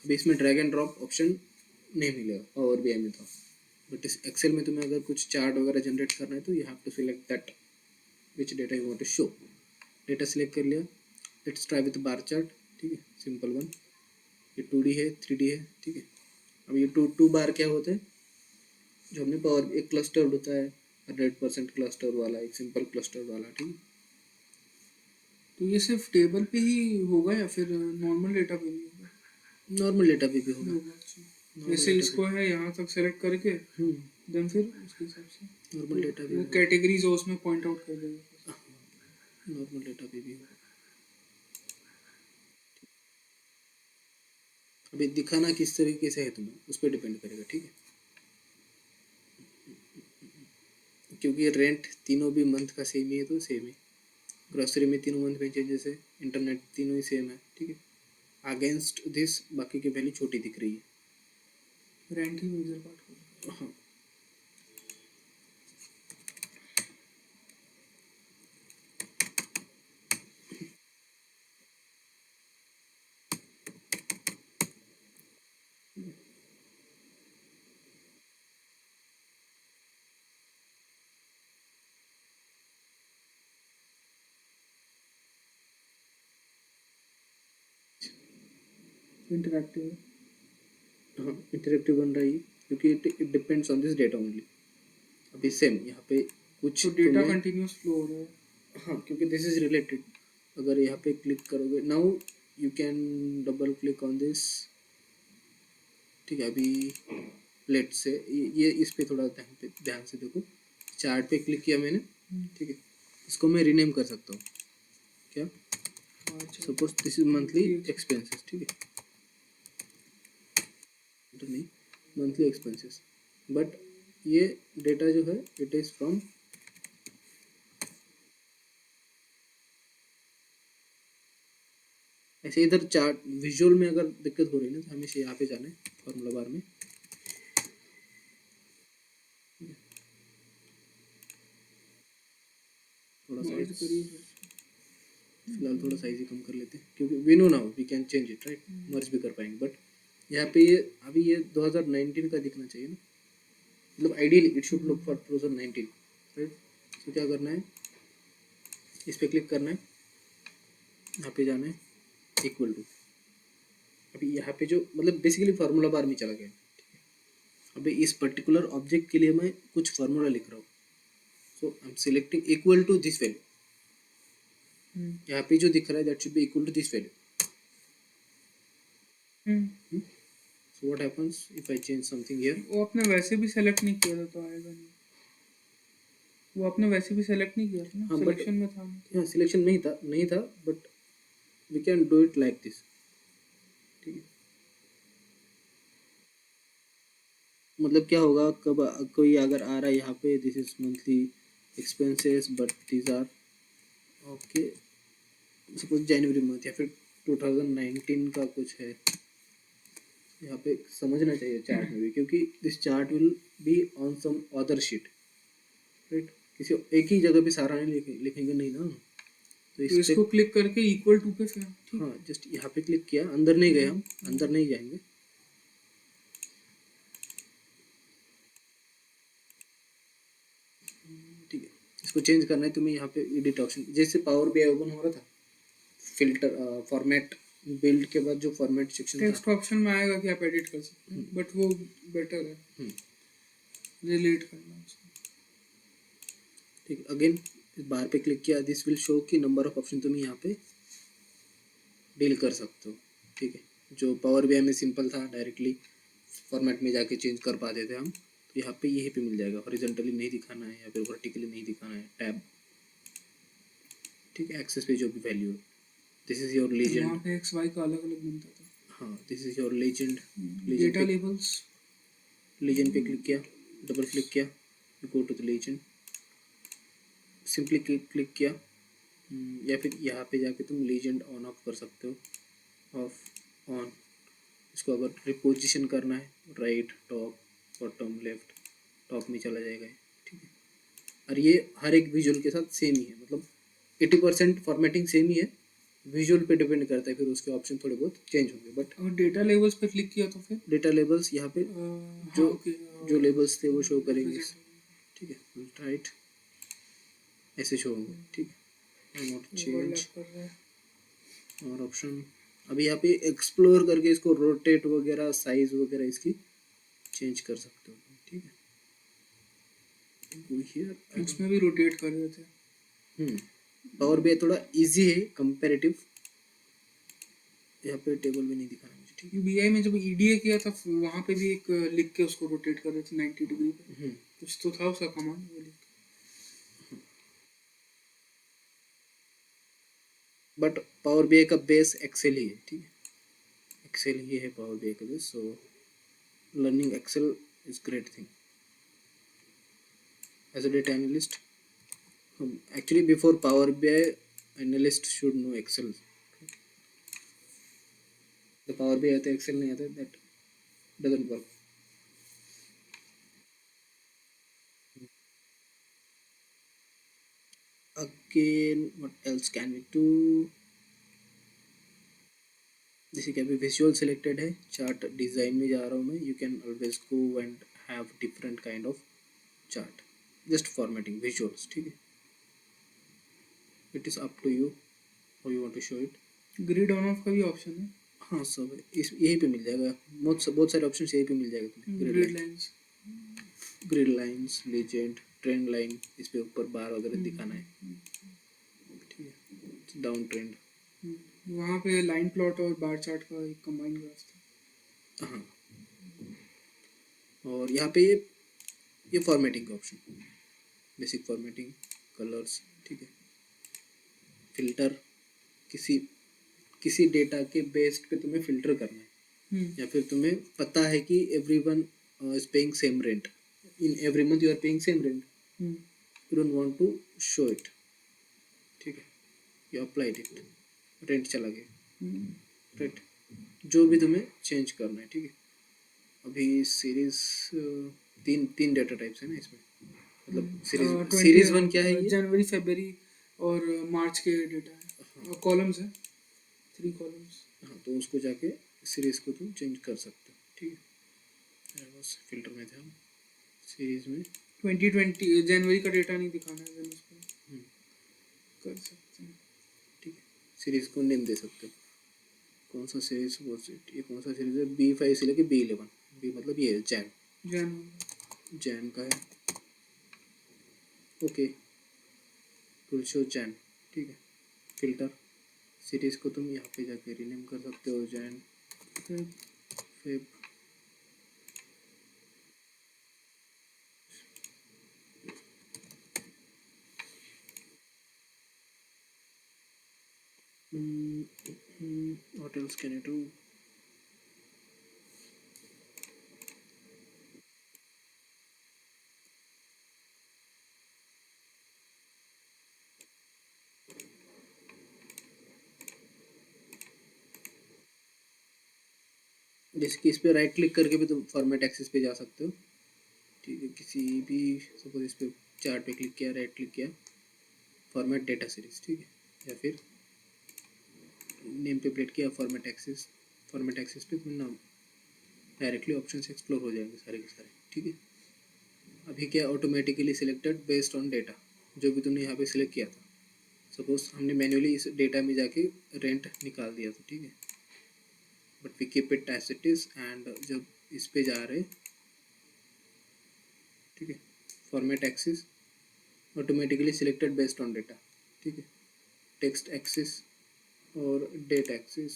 अभी इसमें ड्रैग एंड ड्रॉप ऑप्शन नहीं मिलेगा पावर BI में, था बट इस एक्सेल में तुम्हें अगर कुछ चार्ट वगैरह जनरेट करना है तो you have to select that which data you want to show. Data select कर लिया, let's try with bar chart, ठीक है, सिंपल वन। ये 2D है, 3D है, ठीक है। अब ये टू बार क्या होता है, जो हमने पावर, एक क्लस्टर होता है 100% क्लस्टर वाला, एक सिंपल क्लस्टर वाला, ठीक है। तो ये सिर्फ टेबल पे ही होगा या फिर नॉर्मल डेटा पे भी होगा? नॉर्मल डेटा पे भी होगा। जैसे इसको है यहाँ तक सेलेक्ट करके देन फिर उसके हिसाब से नॉर्मल डेटा भी वो कैटेगरीज हो उसमें पॉइंट आउट कर देगा। नॉर्मल डेटा पे भी होगा। अभी दिखाना किस तरीके से है तुम्हें, उस पर डिपेंड करेगा, ठीक है। क्योंकि रेंट तीनों भी मंथ का सेम ही है तो सेम है, ग्रोसरी में तीनों मंथ में चेंजेस है, इंटरनेट तीनों ही सेम है, ठीक है। अगेंस्ट दिस बाकी की वैल्यू छोटी दिख रही है, रेंट ही मेजर पार्ट। हाँ, इंटरैक्टिव। हाँ इंटरेक्टिव बन रहा है ये, क्योंकि it depends on this data only. अभी सेम यहाँ पे कुछ तो डेटा तुम्हें, कंटिन्यूस फ्लो हो रहा है। हाँ क्योंकि दिस इज रिलेटेड। अगर यहाँ पे क्लिक करोगे, now you can double click on this, ठीक है। अभी लेट से ये इस पे थोड़ा ध्यान से देखो, चार्ट पे क्लिक किया मैंने, ठीक है। इसको मैं रीनेम कर सकता हूँ क्या, suppose this is monthly expenses, ठीक है, तो नहीं मंथली एक्सपेंसेस, बट ये डेटा जो है इट इज फ्रॉम, ऐसे इधर चार्ट विजुअल में अगर दिक्कत हो रही है ना, तो हमेशा यहाँ पे जाना है फॉर्मूला बार में, थोड़ा मर्ज साइज, करिए। फिलहाल थोड़ा साइज ही कम कर लेते हैं, क्योंकि we know now we can change it right, merge भी कर पाएंगे। बट यहाँ पे ये अभी ये 2019 का दिखना चाहिए ना, मतलब ideally it should look for 2019 right. तो क्या करना है, इस पे क्लिक करना है, यहाँ पे जाना है, इक्वल टू, अभी यहाँ पे जो मतलब बेसिकली फार्मूला बार में चला गया, अभी इस पर्टिकुलर ऑब्जेक्ट के लिए मैं कुछ फार्मूला लिख रहा हूँ, so I am selecting equal to this value, यहाँ पे जो दिख रहा है that should be equal to this value. So what happens if I change something here, वो आपने वैसे भी सेलेक्ट नहीं किया था तो आएगा नहीं। वो आपने वैसे भी सेलेक्ट नहीं किया था ना, हाँ, सिलेक्शन में था। हाँ सिलेक्शन नहीं था but we can do it like this, ठीक है। मतलब क्या होगा, कब कोई अगर आ रहा है यहाँ पे this is monthly expenses but these are okay, suppose January month या फिर 2019 का कुछ है, यहाँ पे समझना चाहिए चार्ट में भी, क्योंकि this chart will be on some other sheet right, किसी एक ही जगह पे सारा नहीं लिखेंगे नहीं ना, तो तो इसको क्लिक करके इक्वल टू पे फिर हाँ जस्ट यहाँ पे क्लिक किया, अंदर नहीं गए हम, अंदर नहीं जाएंगे, ठीक है। इसको चेंज करना है तुम्हें, यहाँ पे एडिट ऑप्शन, जैसे पावर बीआई ओपन हो रहा था, फिल्टर फॉर्मेट बिल्ड के बाद जो फॉर्मेट सेक्शन था, टेक्स्ट ऑप्शन में आएगा कि आप एडिट कर सकते हैं, बट वो बेटर है रिलेट करना उसको। ठीक, अगेन इस बार पे क्लिक किया, दिस विल शो कि नंबर ऑफ ऑप्शन तुम यहाँ पे डील कर सकते हो, ठीक है। जो पावर बीआई में सिंपल था, डायरेक्टली फॉर्मेट में जाके चेंज कर पाते थे हम, तो यहाँ पे यही पे मिल जाएगा, हॉरिजॉन्टली नहीं दिखाना है या फिर वर्टिकली नहीं दिखाना है, टैब, ठीक है। एक्सेस पे जो भी वैल्यू है, दिस इज योर लीजेंड, यहाँ पे एक्स वाई का अलग अलग बनता था। हाँ this is your legend, data labels, legend पे क्लिक किया, डबल क्लिक किया, go to the legend, simply click किया, या फिर यहाँ पे जाके तुम लीजेंड ऑन ऑफ कर सकते हो, ऑफ ऑन। इसको अगर रिपोजिशन करना है, right top bottom left, top में चला जाएगा, ठीक है। और ये हर एक विजुअल के साथ सेम ही है, मतलब 80% फॉर्मेटिंग सेम ही है, विजुअल पे डिपेंड करता है, फिर उसके ऑप्शन थोड़े बहुत चेंज होंगे। बट और डेटा लेबल्स पे क्लिक किया तो फिर डेटा लेबल्स यहाँ पे जो जो लेबल्स थे वो शो करेंगे, ठीक है, राइट ऐसे शो होंगे, ठीक है। नॉट चेंज और ऑप्शन, अभी यहाँ पे एक्सप्लोर करके इसको रोटेट वगैरह साइज वगैरह इसकी चेंज कर सकते हो, ठीक है। इसमें भी रोटेट कर रहे थे। पावर बीआई थोड़ा इजी है कंपैरेटिव, यहाँ पे टेबल में नहीं दिखाना मुझे, ठीक है। बीआई में जब ईडीए किया था वहाँ पे भी एक लिख के उसको रोटेट कर रहे थे 90 डिग्री पे, कुछ तो था उसका कमांड वो लिख। बट पावर बीआई का बेस एक्सेल ही है, ठीक है, एक्सेल ही है पावर बीआई का base, so learning Excel is great thing as a data analyst. Actually before Power BI, analyst should know Excel. The Power BI आता है, Excel नहीं आता, that doesn't work. Again, what else can we do? जैसे कि अभी visual selected है, chart design में जा रहा हूँ मैं, you can always go and have different kind of chart, just formatting visuals, ठीक है। It is up to you how you want to show it. Grid on off का भी ऑप्शन है, हाँ सब है, इस यहीं पे मिल जाएगा, बहुत सारे ऑप्शन यहीं पे मिल जाएगा तुम्हें। Grid lines. Grid lines, legend, trend line, इस पे ऊपर बार वगैरह दिखाना है, ठीक है, डाउन ट्रेंड। वहाँ पे लाइन प्लॉट और बार चार्ट का एक कंबाइन रास्ता। हाँ, और यहाँ पे ये फॉर्मेटिंग का ऑप्शन, बेसिक फॉर्मेटिंग, कलर्स, ठीक है, फिल्टर, किसी किसी डेटा के बेस्ड पे तुम्हें फिल्टर करना है, या फिर तुम्हें पता है कि everyone is paying same rent, in every month you are paying same rent, you don't want to show it, ठीक है, यू अप्लाइड इट, रेंट चला गया, राइट, जो भी तुम्हें चेंज करना है, ठीक है। अभी सीरीज तीन तीन डेटा टाइप्स है ना इसमें, मतलब सीरीज वन क्या है ये? जनवरी, फरवरी और मार्च के डेटा है, कॉलम्स है, 3 कॉलम्स। हाँ, तो उसको जाके सीरीज को तुम चेंज कर सकते हो, ठीक है, बस फिल्टर में ध्यान, सीरीज में 2020 जनवरी का डेटा नहीं दिखाना है, देन उसको कर सकते हैं, ठीक है। सीरीज को नेम दे सकते हो, कौन सा सीरीज, ये कौन सा सीरीज है, B5 से लेके B11, बी मतलब ये जैन जैन का है, ओके, टूल शो जैन, ठीक है। फिल्टर, सीरीज को तुम यहाँ पे जाके रीनेम कर सकते हो, Jain, Feb, what else can you do? जैसे इस पे राइट क्लिक करके भी तुम फॉर्मेट एक्सेस पे जा सकते हो, ठीक है, किसी भी, सपोज इस पे चार्ट पे क्लिक किया, राइट क्लिक किया, फॉर्मेट डेटा सीरीज, ठीक है, या फिर नेम पे प्लेट किया, फॉर्मेट एक्सेस पे तुम नाम डायरेक्टली ऑप्शन से एक्सप्लोर हो जाएंगे सारे के सारे, ठीक है। अभी क्या, automatically selected based on data, जो भी तुमने यहाँ पे सिलेक्ट किया था, सपोज हमने मैन्युअली इस डेटा में जाके रेंट निकाल दिया था, ठीक है, but we keep it as it is, and जब इस पे जा रहे, ठीक है, format axis, automatically selected based on data, ठीक है, टेक्स्ट एक्सिस और डेट एक्सिस,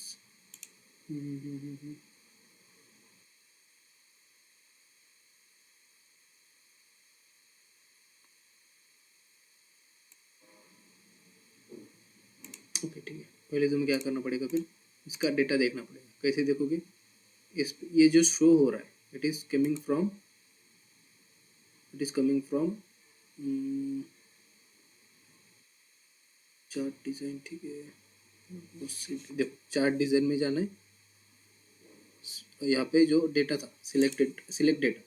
ओके, ठीक है। पहले तुम्हें क्या करना पड़ेगा, फिर इसका डेटा देखना पड़ेगा, कैसे देखोगे, ये जो शो हो रहा है, it is coming from chart design, ठीक है, उससे देखो चार्ट डिज़ाइन में जाना है, यहाँ पे जो डेटा था सिलेक्ट डेटा,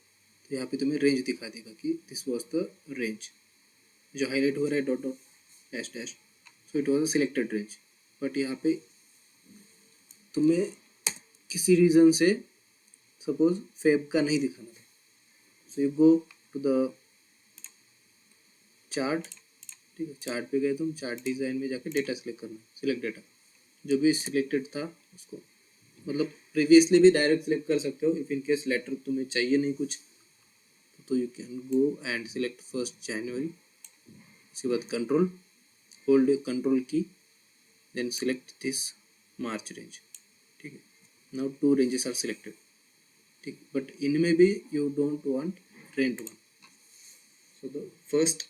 तो यहाँ पे तुम्हें रेंज दिखा देगा कि दिस वॉज द रेंज, जो हाईलाइट हो रहा है dot dot dash dash, so it was a selected range, but यहाँ पे तुम्हें किसी रीज़न से सपोज फेब का नहीं दिखाना था, so you go to the chart, ठीक है, चार्ट पे गए तुम, चार्ट डिज़ाइन में जाके डेटा सिलेक्ट करना, सिलेक्ट डेटा, जो भी सिलेक्टेड था उसको, मतलब प्रीवियसली भी डायरेक्ट सिलेक्ट कर सकते हो, इफ़ इन केस लेटर तुम्हें चाहिए नहीं कुछ, तो you can go and select 1 January, उसके बाद control, hold control key, then select this March range, ठीक है, नाउ 2 रेंजेस आर सिलेक्टेड, ठीक, बट इनमें भी you don't want rent one, so the first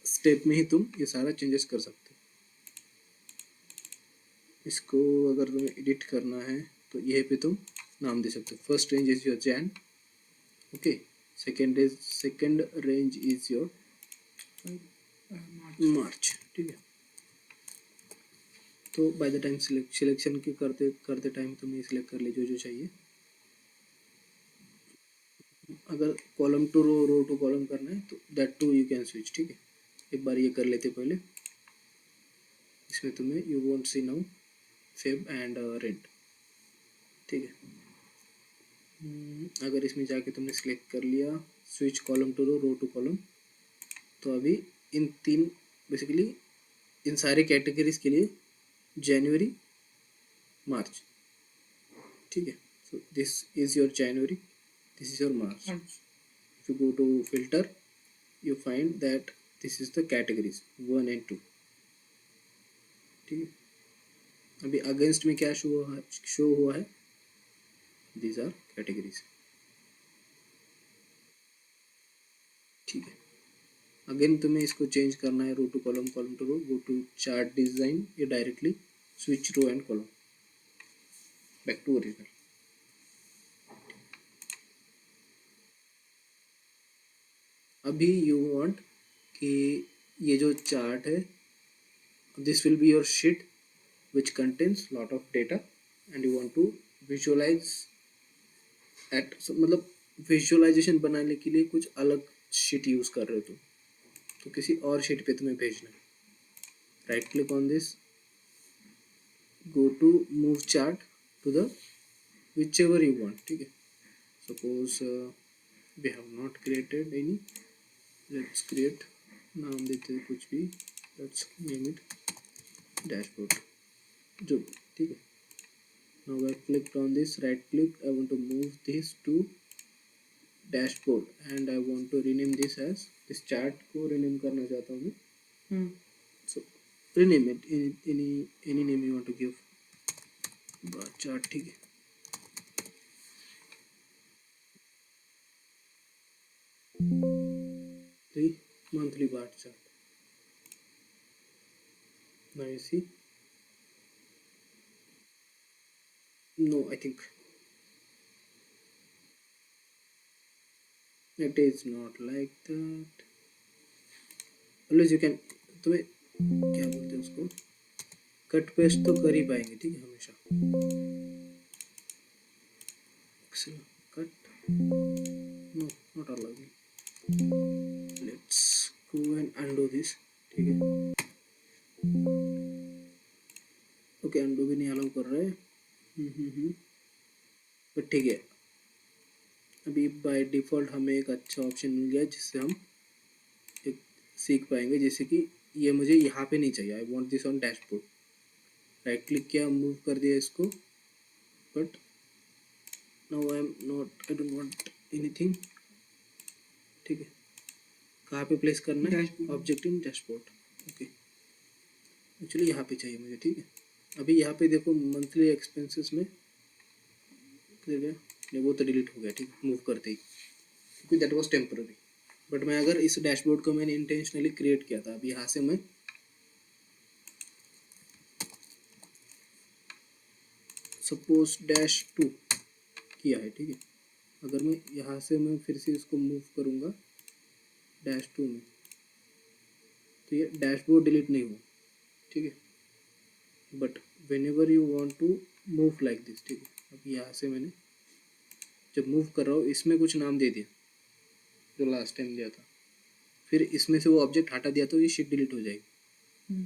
step में ही तुम ये सारा चेंजेस कर सकते हो। इसको अगर तुम्हें एडिट करना है तो ये पे तुम नाम दे सकते हो, first range is your Jan, okay, second range is your March, ठीक है। तो बाय द टाइम सिलेक्शन के करते टाइम तुमने सिलेक्ट कर ली जो जो चाहिए। अगर column to row to column करना है तो that to you can switch, ठीक है। एक बार ये कर लेते पहले, इसमें तुम्हें you won't see now Feb and rent, ठीक है। अगर इसमें जाके तुमने सिलेक्ट कर लिया switch column to row to column, तो अभी इन तीन बेसिकली इन सारे कैटेगरीज के लिए जनवरी मार्च, ठीक है. So this is your January, this is your March. If you go to filter, you find that this is the categories 1 and 2. ठीक है. अभी अगेंस्ट में क्या शो हुआ है, these are categories. ठीक है. अगेन तुम्हें इसको चेंज करना है, row to column, column to row, go to chart design, ये directly switch row and column, back to original. अभी यू वांट कि ये जो चार्ट है, this will be your sheet which contains lot of data and you want to visualize at, मतलब visualisation बनाने के लिए कुछ अलग शीट यूज कर रहे हो तुम, तो किसी और शीट पे तुम्हें भेजना है. Right click on this, go to move chart to the whichever you want. ठीक है. Suppose we have not created any, let's create, नाम देते हैं कुछ भी, लेट्स नेम इट डैशबोर्ड, जो. ठीक है. Now I clicked on this, right click, I want to move this to dashboard and I want to rename this as, this chart को rename करना चाहता हूँ मैं. So rename it any name you want to give, bar chart. ठीक है. The monthly bar chart. Now you see. No, I think it is not like that. Unless you can, तुम्हें क्या बोलते हैं उसको, कट पेस्ट तो कर ही पाएंगे. ठीक है. हमेशा cut, no not allowed. Let's go and undo this. ठीक है. ओके, अनडू भी नहीं अलाउ कर रहा है. बट ठीक है. अभी बाय डिफ़ॉल्ट हमें एक अच्छा ऑप्शन मिल गया जिससे हम एक सीख पाएंगे. जैसे कि ये मुझे यहाँ पे नहीं चाहिए, I want this on dashboard. Right click किया, मूव कर दिया इसको, but now I don't want anything. ठीक है. कहाँ पे प्लेस करना है, object in dashboard. Okay, actually यहाँ पे चाहिए मुझे. ठीक है. अभी यहाँ पे देखो मंथली एक्सपेंसेस में क्लियर गया नहीं, वो तो डिलीट हो गया. ठीक है. मूव करते ही, क्योंकि दैट वाज टेम्पररी. बट मैं अगर इस डैशबोर्ड को मैंने इंटेंशनली क्रिएट किया था, अभी यहाँ से मैं सपोज -2 किया है. ठीक है. अगर मैं यहाँ से मैं फिर से इसको मूव करूँगा -2 में, तो ये डैशबोर्ड डिलीट नहीं हुआ. ठीक है. But whenever you want to move like this. ठीक है. अब यहाँ से मैंने जब मूव कर रहा हूँ, इसमें कुछ नाम दे दिया जो लास्ट टाइम दिया था, फिर इसमें से वो ऑब्जेक्ट हटा दिया तो ये शीट डिलीट हो जाएगी.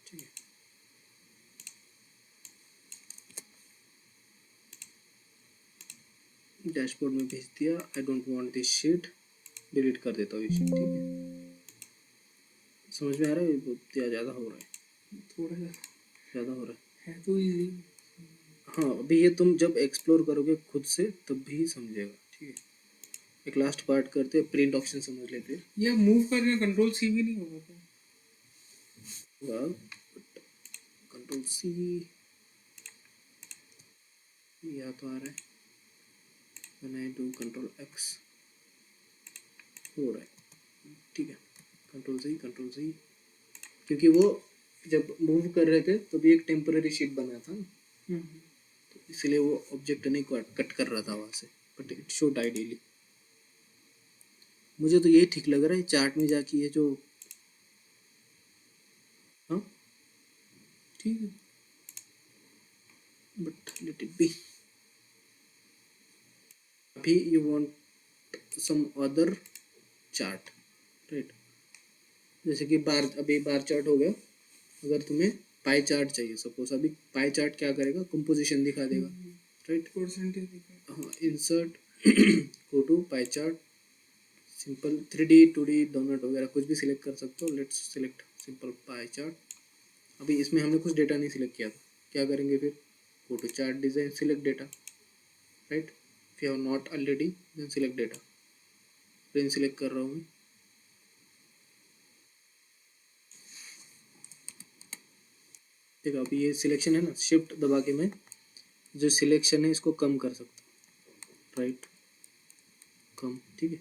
ठीक है. डैशबोर्ड में भेज दिया, I don't want this sheet, delete कर देता हूँ ये शीट. ठीक है. समझ में आ रहा है? बहुत ज़्यादा हो रहा है, थोड़ा ज़्यादा हो रहा है तो इजी. हाँ, अभी ये तुम जब एक्सप्लोर करोगे खुद से तब भी समझेगा. ठीक है. एक लास्ट पार्ट करते हैं, प्रिंट ऑप्शन समझ लेते हैं. ये मूव करने कंट्रोल सी भी नहीं होगा क्या? well कंट्रोल सी या तो आ रहा है, when I do control x हो रहा है. ठीक है. कंट्रोल सी, क्योंकि वो जब मूव कर रहे थे तो भी एक टेम्पररी शीट बना था ना, तो इसलिए वो ऑब्जेक्ट नहीं कट कर रहा था वहाँ से, बट इट शोड आइडियली. मुझे तो ये ठीक लग रहा है चार्ट में जाके, ये जो, हाँ ठीक है. But let it be. अभी you want some other chart, right. जैसे कि अभी बार चार्ट हो गया. अगर तुम्हें पाई चार्ट चाहिए, सपोज, अभी पाई चार्ट क्या करेगा, कंपोजिशन दिखा देगा, राइट. परसेंटेज. हाँ, insert, go to pie chart, simple 3D 2D donut वगैरह कुछ भी सिलेक्ट कर सकते हो. Let's select simple pie chart. अभी इसमें हमने कुछ डेटा नहीं सिलेक्ट किया था, क्या करेंगे फिर, go to chart design, select data, right. If you have not already then select data. Print select कर रहा हूँ मैं. देखो अभी ये सिलेक्शन है ना, शिफ्ट दबा के मैं जो सिलेक्शन है इसको कम कर सकता हूँ. राइट, कम. ठीक है,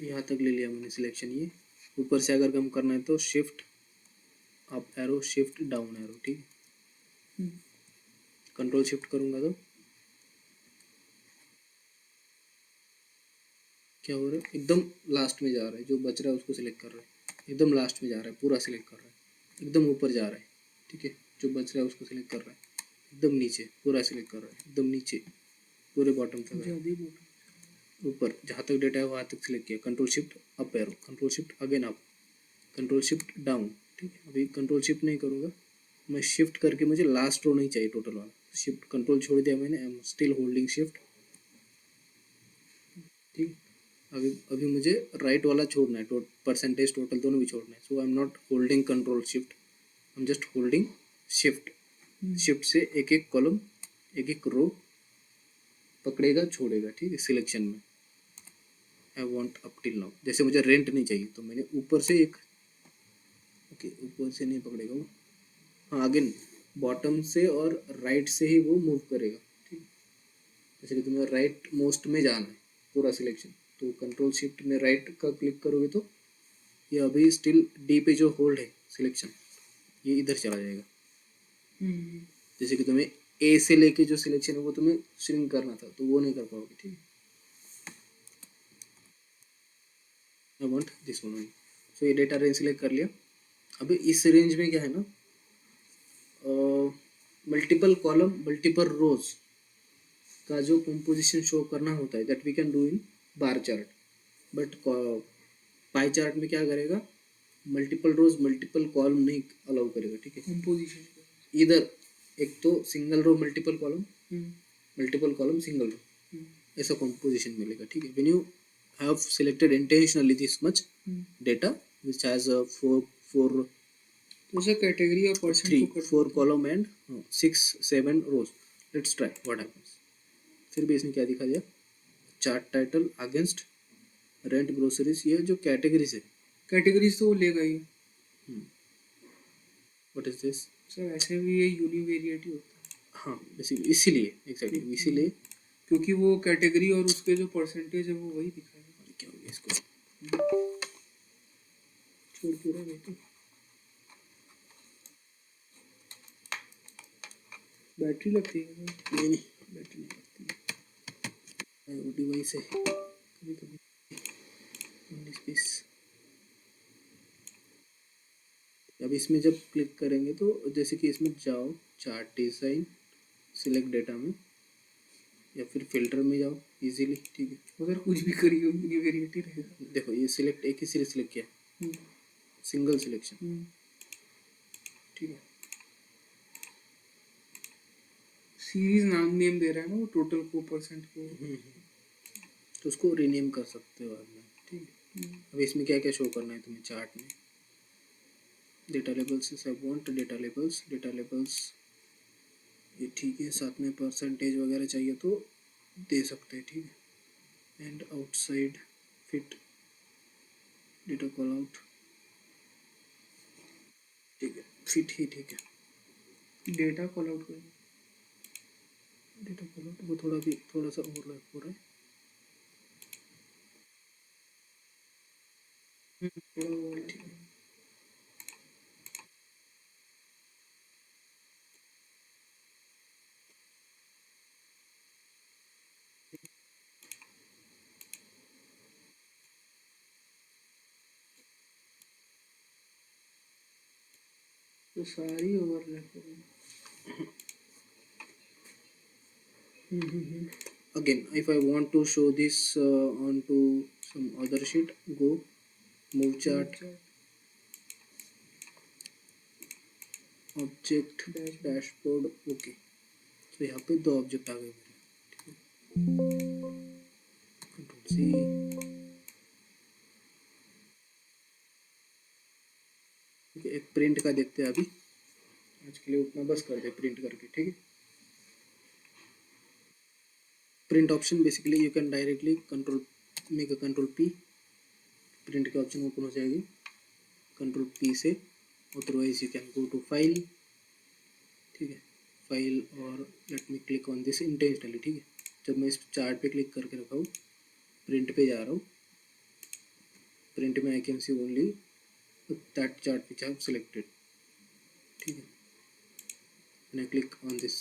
यहाँ तक ले लिया मैंने सिलेक्शन. ये ऊपर से अगर कम करना है तो shift up arrow, shift down arrow. ठीक है, कंट्रोल शिफ्ट करूँगा तो क्या हो रहा है, एकदम लास्ट में जा रहा है. जो बच रहा है उसको सिलेक्ट कर रहा है. एकदम लास्ट में जा रहा है, पूरा सिलेक्ट कर रहा है. एकदम ऊपर जा रहा है. ठीक है, जो बच रहा है उसको सिलेक्ट कर रहा है. एकदम नीचे पूरा सिलेक्ट कर रहा है. एकदम नीचे पूरे बॉटम तक, ऊपर जहाँ तक डेटा है वहाँ तक सिलेक्ट किया. Control shift up arrow, control shift again up, control shift down. ठीक है, अभी कंट्रोल शिफ्ट नहीं करूँगा मैं, शिफ्ट करके मुझे लास्ट रो नहीं चाहिए टोटल वाला. शिफ्ट कंट्रोल छोड़ दिया मैंने, I am still holding shift. ठीक, अभी अभी मुझे राइट वाला छोड़ना है, परसेंटेज टोटल दोनों भी छोड़ना है. So I am not holding control shift, I am just holding shift. Shift से एक एक कॉलम, एक एक रो पकड़ेगा छोड़ेगा. ठीक है, सिलेक्शन में I want up till now. जैसे मुझे रेंट नहीं चाहिए तो मैंने ऊपर से एक, ओके ऊपर से नहीं पकड़ेगा वो, हाँ अगेन बॉटम से और राइट से ही वो मूव करेगा. ठीक, जैसे कि तुम्हें राइट मोस्ट में जाना है पूरा सिलेक्शन, तो कंट्रोल शिफ्ट में राइट का क्लिक करोगे तो ये अभी स्टिल डी पे जो होल्ड है सिलेक्शन, ये इधर चला जाएगा. जैसे कि तुम्हें ए से लेके जो सिलेक्शन है वो तुम्हें श्रिंक करना था तो वो नहीं कर पाओगे. ठीक है, आई वांट दिस वन. सो ये डेटा रेंज सिलेक्ट कर लिया. अभी इस रेंज में क्या है ना, मल्टीपल कॉलम मल्टीपल रोज का जो कंपोजिशन शो करना होता है that we can do in bar chart. But pie chart में क्या करेगा, मल्टीपल रोज मल्टीपल कॉलम नहीं अलाउ करेगा. ठीक है, कंपोजिशन इधर एक तो single row multiple column, multiple column single row, ऐसा कंपोजिशन मिलेगा. ठीक है, when you have selected intentionally this much data which has four जैसे कैटेगरी और three person four column and 6-7 rows. Let's try what happens. फिर भी इसने क्या दिखा दिया, chart title against rent groceries. ये जो कैटेगरीज है, कैटेगरीज तो वो लेगा ही. What is this. सर ऐसे भी ये यूनिवेरिएट ही होता है. हाँ बेसिकली इसीलिए, एग्जैक्टली इसीलिए, क्योंकि वो कैटेगरी और उसके जो परसेंटेज है वो वही दिखाएगा. क्या हो गया इसको छोड़ क्यों रहा है. तो बैटरी लगती है. नहीं नहीं बैटरी नहीं लगती, वो डिवाइस है कभी कभी 19 पीस. अब इसमें जब क्लिक करेंगे तो जैसे कि इसमें जाओ चार्ट डिज़ाइन, सिलेक्ट डेटा में या फिर फिल्टर में जाओ इजीली. ठीक है, उधर कुछ भी करिए यूनिवेरिएट ही रहेगा. देखो ये सिलेक्ट एक ही सीरीज सिलेक्ट किया, सिंगल सिलेक्शन. ठीक है, सीरीज नाम नेम दे रहा है ना वो टोटल को परसेंट को. तो उसको रीनेम कर सकते हो बाद में. ठीक है, अब इसमें क्या क्या शो करना है तुम्हें चार्ट में. Data labels, I want data labels ये ठीक है. साथ में परसेंटेज वगैरह चाहिए तो दे सकते हैं. ठीक है, and outside fit data call out. ठीक है, फिट ही ठीक है. डेटा कॉल आउट करेंगे. डेटा कॉल आउट वो थोड़ा सा ओवरलैप हो रहा है. ठीक है, तो सारी ओवरलैप करेंगे. again if I want to show this onto some other sheet, go move chart, object dashboard. Okay, तो यहाँ पे 2 ऑब्जेक्ट आ गए मेरे. Control C. ठीक है, एक प्रिंट का देखते हैं अभी. आज के लिए उतना बस कर दे प्रिंट करके. ठीक है, print option basically you can directly control make a control P, print के ऑप्शन ओपन हो जाएगी कंट्रोल पी से, otherwise you can go to file, ठीक है, फाइल और let me click on this intentionally, ठीक है। जब मैं इस चार्ट पे क्लिक करके रखा हूँ, प्रिंट पे जा रहा हूँ, प्रिंट में I can see only that chart which I have selected, ठीक है। when I click on this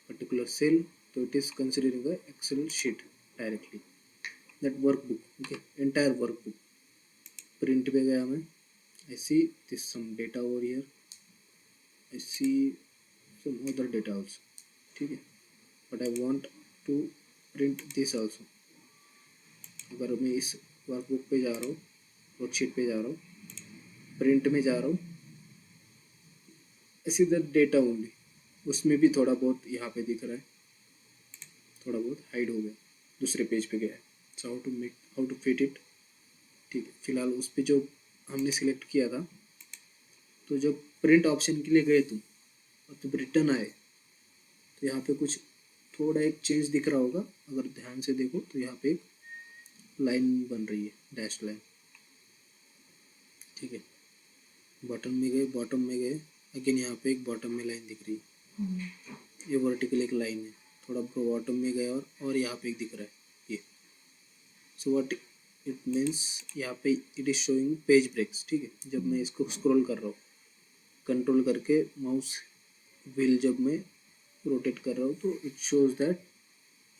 particular cell, so it is considering a Excel sheet directly, that workbook, okay, entire workbook. Print पे गया मैं, I see this some data over here, I see some other data also, ठीक है, but I want to print this also. अगर मैं इस workbook पे जा रहा हूँ, वर्कशीट पे जा रहा हूँ, प्रिंट में जा रहा हूँ, ऐसी दैट डेटा ओनली, उसमें भी थोड़ा बहुत यहाँ पे दिख रहा है, थोड़ा बहुत हाइड हो गया, दूसरे पेज पे गया है। So how to fit it, ठीक है। फिलहाल उस पे जो हमने सिलेक्ट किया था, तो जब प्रिंट ऑप्शन के लिए गए तुम और जब रिटर्न आए, तो यहाँ पे कुछ थोड़ा एक चेंज दिख रहा होगा, अगर ध्यान से देखो तो यहाँ पे एक लाइन बन रही है, डैश लाइन, ठीक है। बॉटम में गए, बॉटम में गए, अगेन यहाँ पे एक बॉटम में लाइन दिख रही है, ये वर्टिकल एक लाइन है, थोड़ा बॉटम में गए और यहाँ पे एक दिख रहा है ये। सो व्हाट इट मीन्स, यहाँ पे it is showing page breaks, ठीक है। जब मैं इसको स्क्रॉल कर रहा हूँ, कंट्रोल करके माउस व्हील जब मैं रोटेट कर रहा हूँ, तो इट शोज दैट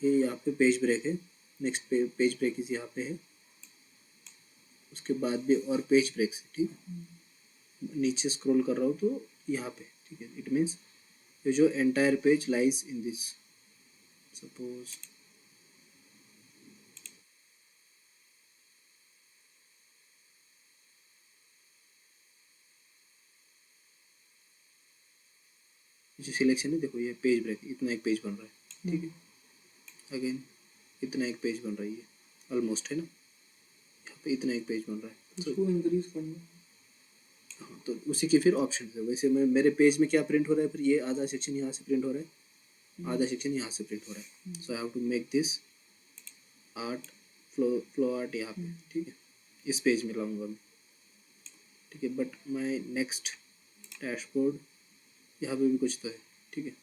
ये यहाँ पे पेज ब्रेक है, नेक्स्ट पेज ब्रेक इस यहाँ पे है, उसके बाद भी और पेज ब्रेक्स है, ठीक है। नीचे स्क्रॉल कर रहा हूँ तो यहाँ पे, ठीक है, इट मीन्स ये जो entire page lies in this, suppose जो सिलेक्शन है, देखो ये पेज ब्रेक, इतना एक पेज बन रहा है, ठीक है। अगेन इतना एक पेज बन रही है, ऑलमोस्ट है ना, यहाँ पे इतना एक पेज बन रहा है, उसको इंक्रीज करना। हाँ, तो उसी के फिर ऑप्शन है। वैसे मैं मेरे पेज में क्या प्रिंट हो रहा है, फिर ये आधा सेक्शन यहाँ से प्रिंट हो रहा है, आधा सेक्शन यहाँ से प्रिंट हो रहा है। So I have to make this art flow art यहाँ पे, ठीक है, इस पेज में लाऊंगा मैं, ठीक है। बट माय नेक्स्ट डैशबोर्ड यहाँ पे भी कुछ तो है, ठीक है,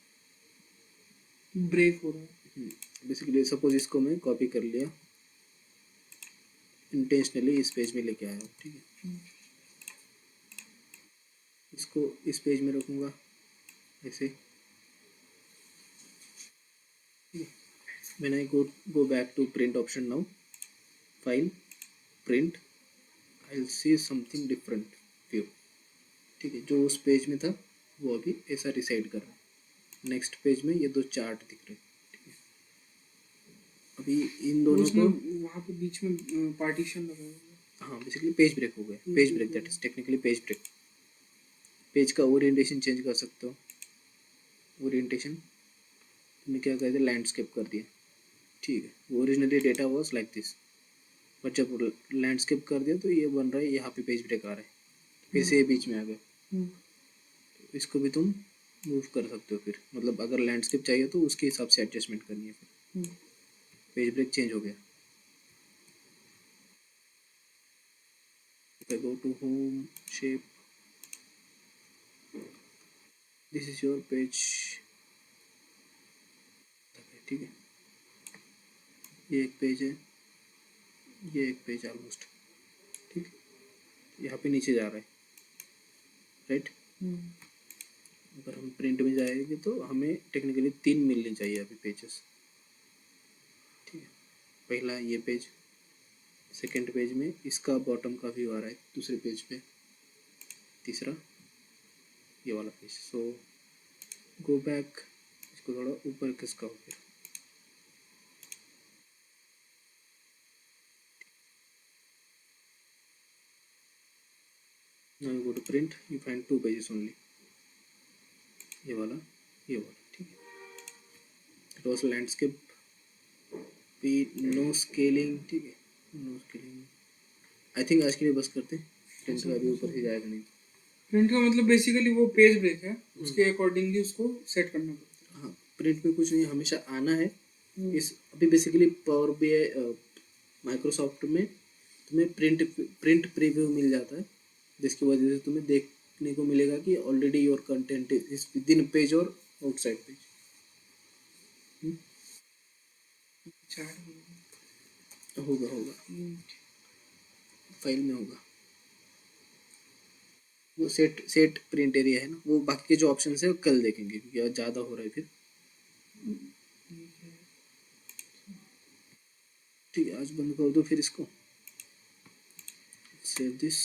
ब्रेक हो रहा है। बेसिकली सपोज इसको मैं कॉपी कर लिया, इंटेंशनली इस पेज में लेके आया हूँ, ठीक है। इसको इस पेज में रखूँगा ऐसे, when I go back to print option now, file, print, I'll see something different view, ठीक है। जो उस पेज में था वो अभी ऐसा रिसाइड कर रहा है, नेक्स्ट पेज में ये दो चार्ट दिख रहे हैं, ठीक है। अभी इन दोनों को वहाँ पे बीच में पार्टीशन लगा है। हाँ, बेसिकली पेज ब्रेक हो गया, page break, that is technically page break. Page का ओरिएंटेशन चेंज कर सकते हो, ओरिएंटेशन तुमने क्या कर दिया, लैंडस्केप कर दिया, ठीक है। Originally data was like this, but जब लैंडस्केप कर दिया तो ये बन रहा है, यहाँ पे पेज ब्रेक आ रहा है, फिर से ये बीच में आ गया। तो इसको भी तुम मूव कर सकते हो फिर, मतलब अगर लैंडस्केप चाहिए तो उसके हिसाब से एडजस्टमेंट करनी है, फिर पेज ब्रेक चेंज हो गया। If I go to home, shape, this is your page, ठीक है। ये एक पेज है, ये एक पेज ऑलमोस्ट, ठीक है। यहाँ पे नीचे जा रहा है, राइट। अगर हम प्रिंट में जाएंगे तो हमें टेक्निकली 3 मिलने चाहिए अभी पेजेस, ठीक है। पहला ये पेज, सेकंड पेज में इसका बॉटम का व्यू आ रहा है दूसरे पेज पे, तीसरा ये वाला पेज। सो गो बैक, इसको थोड़ा ऊपर खिसकाओ फिर, now you go to print, you find 2 pages only, ये वाला, ठीक है। रोज लैंडस्केप भी नो स्केलिंग, ठीक है, नो स्केलिंग। आई थिंक आज के लिए बस करते हैं, प्रिंट का भी ऊपर ही जाएगा नहीं। प्रिंट का मतलब बेसिकली वो पेज ब्रेक है, उसके अकॉर्डिंगली उसको सेट करना पड़ता है। हाँ, प्रिंट में कुछ नहीं, हमेशा आना है इस अभी बेसिकली पावर BI माइक्रोसॉफ्ट में तुम्हें प्रिंट प्रीव्यू मिल जाता है, जिसकी वजह से तुम्हें देखने को मिलेगा कि already your content is with in page और आउटसाइड पेज। होगा होगा, फाइल में होगा। वो सेट प्रिंट एरिया है ना, वो बाकी के जो ऑप्शन है वो कल देखेंगे क्योंकि आज ज़्यादा हो रहा है फिर। ठीक है, आज बंद कर दो फिर इसको, सेव दिस।